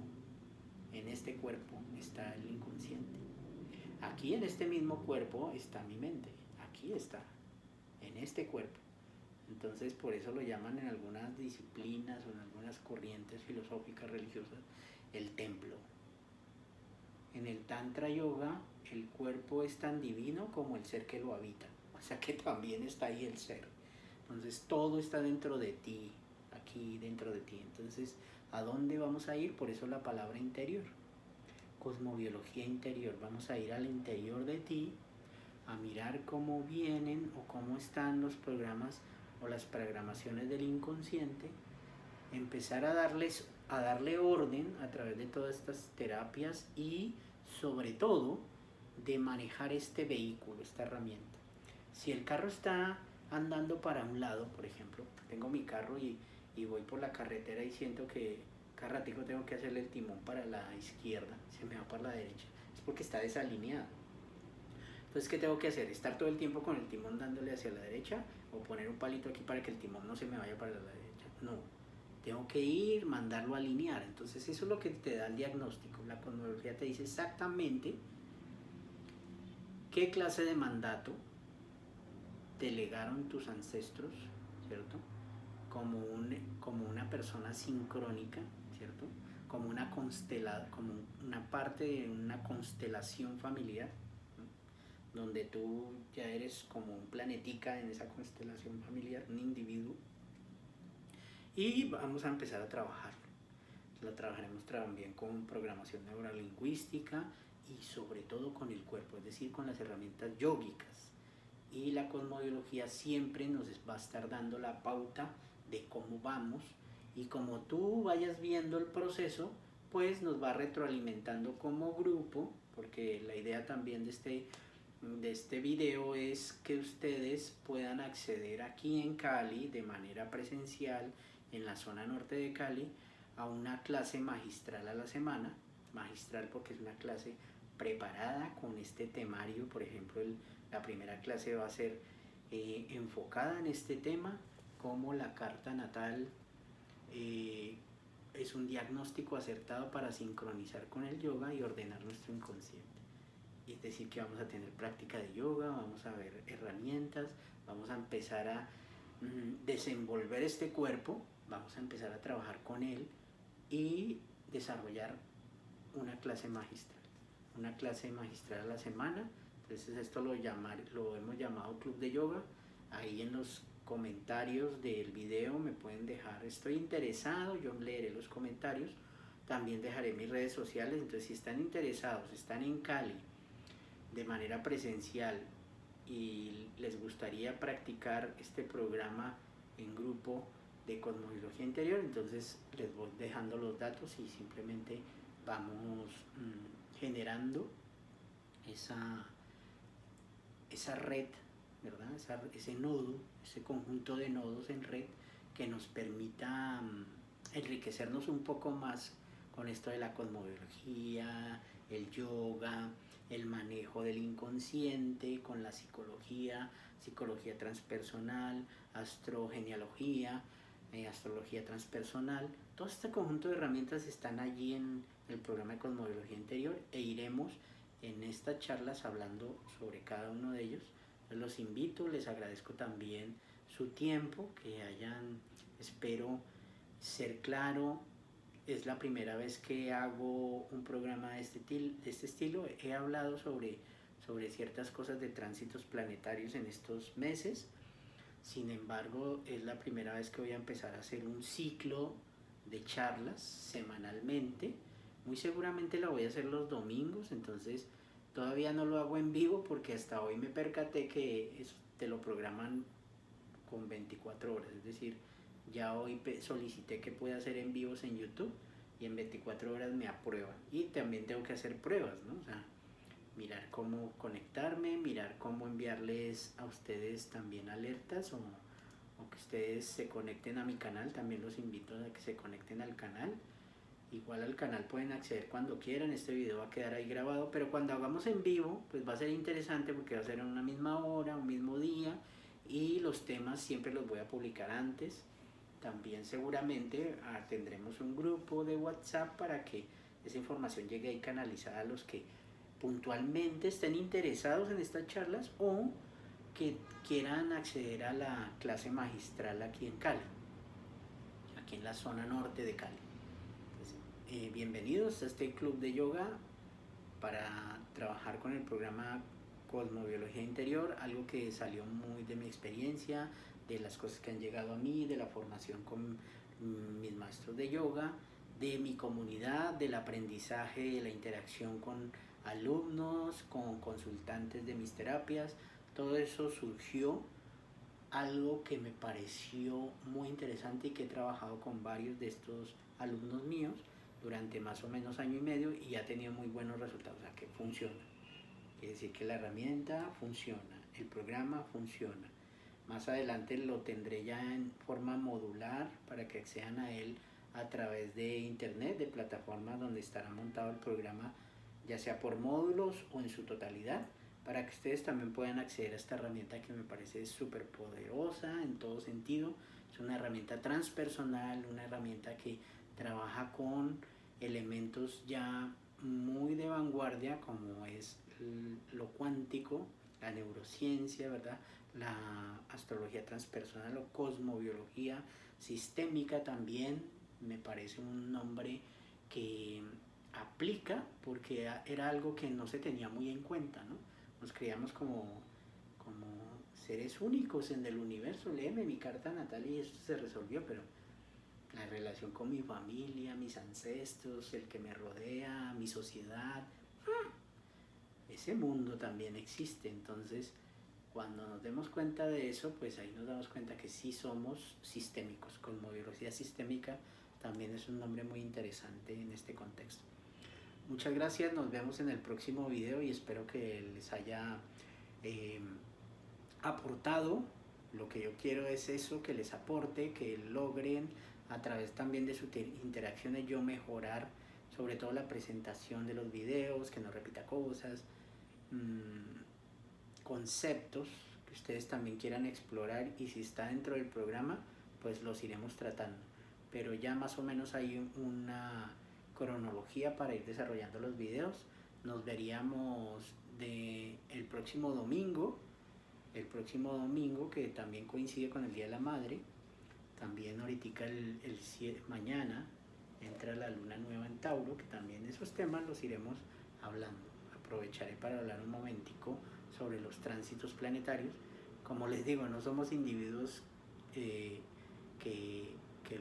Speaker 1: en este cuerpo está el inconsciente, aquí en este mismo cuerpo está mi mente, aquí está, en este cuerpo. Entonces por eso lo llaman en algunas disciplinas o en algunas corrientes filosóficas religiosas el templo. En el Tantra Yoga el cuerpo es tan divino como el ser que lo habita, o sea que también está ahí el ser. Entonces todo está dentro de ti, aquí dentro de ti. Entonces, ¿a dónde vamos a ir? Por eso la palabra interior, cosmobiología interior. Vamos a ir al interior de ti a mirar cómo vienen o cómo están los programas o las programaciones del inconsciente, empezar a darle orden a través de todas estas terapias y sobre todo de manejar este vehículo, esta herramienta. Si el carro está andando para un lado, por ejemplo, tengo mi carro y voy por la carretera y siento que cada ratico tengo que hacerle el timón para la izquierda, se me va para la derecha, es porque está desalineado. Entonces, ¿qué tengo que hacer? ¿Estar todo el tiempo con el timón dándole hacia la derecha o poner un palito aquí para que el timón no se me vaya para la derecha? No, tengo que ir, mandarlo a alinear. Entonces eso es lo que te da el diagnóstico. La cosmología te dice exactamente qué clase de mandato delegaron tus ancestros, ¿cierto? Como una persona sincrónica, ¿cierto? Como una parte de una constelación familiar, ¿no? Donde tú ya eres como un planetica en esa constelación familiar, un individuo, y vamos a empezar a trabajarlo. Lo trabajaremos también con programación neurolingüística y sobre todo con el cuerpo, es decir, con las herramientas yógicas. Y la cosmobiología siempre nos va a estar dando la pauta de cómo vamos, y como tú vayas viendo el proceso, pues nos va retroalimentando como grupo, porque la idea también de este video es que ustedes puedan acceder aquí en Cali de manera presencial, en la zona norte de Cali, a una clase magistral a la semana, magistral porque es una clase preparada con este temario. Por ejemplo, la primera clase va a ser enfocada en este tema, como la carta natal es un diagnóstico acertado para sincronizar con el yoga y ordenar nuestro inconsciente. Es decir, que vamos a tener práctica de yoga, vamos a ver herramientas, vamos a empezar a desenvolver este cuerpo, vamos a empezar a trabajar con él y desarrollar una clase magistral a la semana. Entonces esto lo hemos llamado Club de Yoga. Ahí en los comentarios del video me pueden dejar: estoy interesado, yo leeré los comentarios. también dejaré mis redes sociales, entonces si están interesados, están en Cali de manera presencial y les gustaría practicar este programa en grupo de cosmobiología interior, entonces les voy dejando los datos y simplemente vamos generando esa red, ¿verdad? Ese nodo, ese conjunto de nodos en red que nos permita enriquecernos un poco más con esto de la cosmobiología, el yoga, el manejo del inconsciente, con la psicología, psicología transpersonal, astrogenealogía, astrología transpersonal. Todo este conjunto de herramientas están allí en el programa de cosmobiología interior e iremos en estas charlas hablando sobre cada uno de ellos. Los invito, les agradezco también su tiempo, que hayan, espero ser claro. Es la primera vez que hago un programa de este estilo. He hablado sobre ciertas cosas de tránsitos planetarios en estos meses. Sin embargo, es la primera vez que voy a empezar a hacer un ciclo de charlas semanalmente. Muy seguramente la voy a hacer los domingos, entonces todavía no lo hago en vivo porque hasta hoy me percaté que te lo programan con 24 horas. Es decir, ya hoy solicité que pueda hacer en vivos en YouTube y en 24 horas me aprueban. Y también tengo que hacer pruebas, ¿no? O sea, mirar cómo conectarme, mirar cómo enviarles a ustedes también alertas o que ustedes se conecten a mi canal. También los invito a que se conecten al canal. Igual al canal pueden acceder cuando quieran, este video va a quedar ahí grabado, pero cuando hagamos en vivo pues va a ser interesante porque va a ser en una misma hora, un mismo día, y los temas siempre los voy a publicar antes. También seguramente tendremos un grupo de WhatsApp para que esa información llegue ahí canalizada a los que puntualmente estén interesados en estas charlas o que quieran acceder a la clase magistral aquí en Cali, aquí en la zona norte de Cali. Bienvenidos a este club de yoga para trabajar con el programa Cosmobiología Interior, algo que salió muy de mi experiencia, de las cosas que han llegado a mí, de la formación con mis maestros de yoga, de mi comunidad, del aprendizaje, de la interacción con alumnos, con consultantes de mis terapias. Todo eso surgió algo que me pareció muy interesante y que he trabajado con varios de estos alumnos míos durante más o menos año y medio y ha tenido muy buenos resultados, o sea que funciona. Quiere decir que la herramienta funciona, el programa funciona. Más adelante lo tendré ya en forma modular para que accedan a él a través de internet, de plataformas donde estará montado el programa, ya sea por módulos o en su totalidad, para que ustedes también puedan acceder a esta herramienta que me parece súper poderosa en todo sentido. Es una herramienta transpersonal, una herramienta que trabaja con elementos ya muy de vanguardia como es lo cuántico, la neurociencia, ¿verdad? La astrología transpersonal o cosmobiología sistémica también me parece un nombre que aplica porque era algo que no se tenía muy en cuenta, ¿no? Nos creíamos como seres únicos en el universo. Léeme mi carta natal y esto se resolvió, pero la relación con mi familia, mis ancestros, el que me rodea, mi sociedad, ese mundo también existe. Entonces, cuando nos demos cuenta de eso, pues ahí nos damos cuenta que sí somos sistémicos. Cosmobiología sistémica también es un nombre muy interesante en este contexto. Muchas gracias, nos vemos en el próximo video y espero que les haya aportado. Lo que yo quiero es eso, que les aporte, que logren a través también de sus interacciones yo mejorar sobre todo la presentación de los videos, que no repita cosas, conceptos que ustedes también quieran explorar y si está dentro del programa pues los iremos tratando, pero ya más o menos hay una cronología para ir desarrollando los videos. Nos veríamos el próximo domingo que también coincide con el Día de la Madre. También ahorita mañana entra la luna nueva en Tauro, que también esos temas los iremos hablando. Aprovecharé para hablar un momentico sobre los tránsitos planetarios. Como les digo, no somos individuos que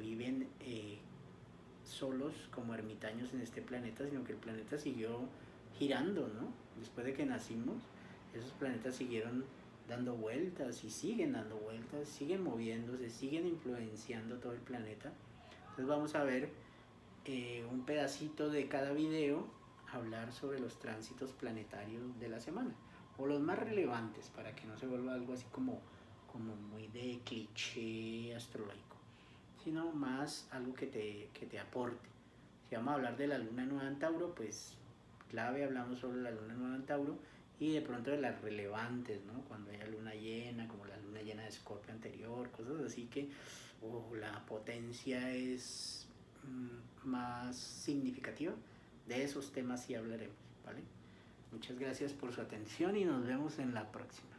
Speaker 1: viven solos como ermitaños en este planeta, sino que el planeta siguió girando, ¿no? Después de que nacimos, esos planetas siguieron dando vueltas y siguen dando vueltas, siguen moviéndose, siguen influenciando todo el planeta. Entonces vamos a ver un pedacito de cada video, hablar sobre los tránsitos planetarios de la semana, o los más relevantes, para que no se vuelva algo así como muy de cliché astrológico, sino más algo que te aporte. Si vamos a hablar de la luna nueva en Tauro, pues clave, hablamos sobre la luna nueva en Tauro y de pronto de las relevantes, ¿no? Cuando haya luna llena, como la luna llena de Escorpio anterior, cosas así que la potencia es más significativa. De esos temas sí hablaremos, ¿vale? Muchas gracias por su atención y nos vemos en la próxima.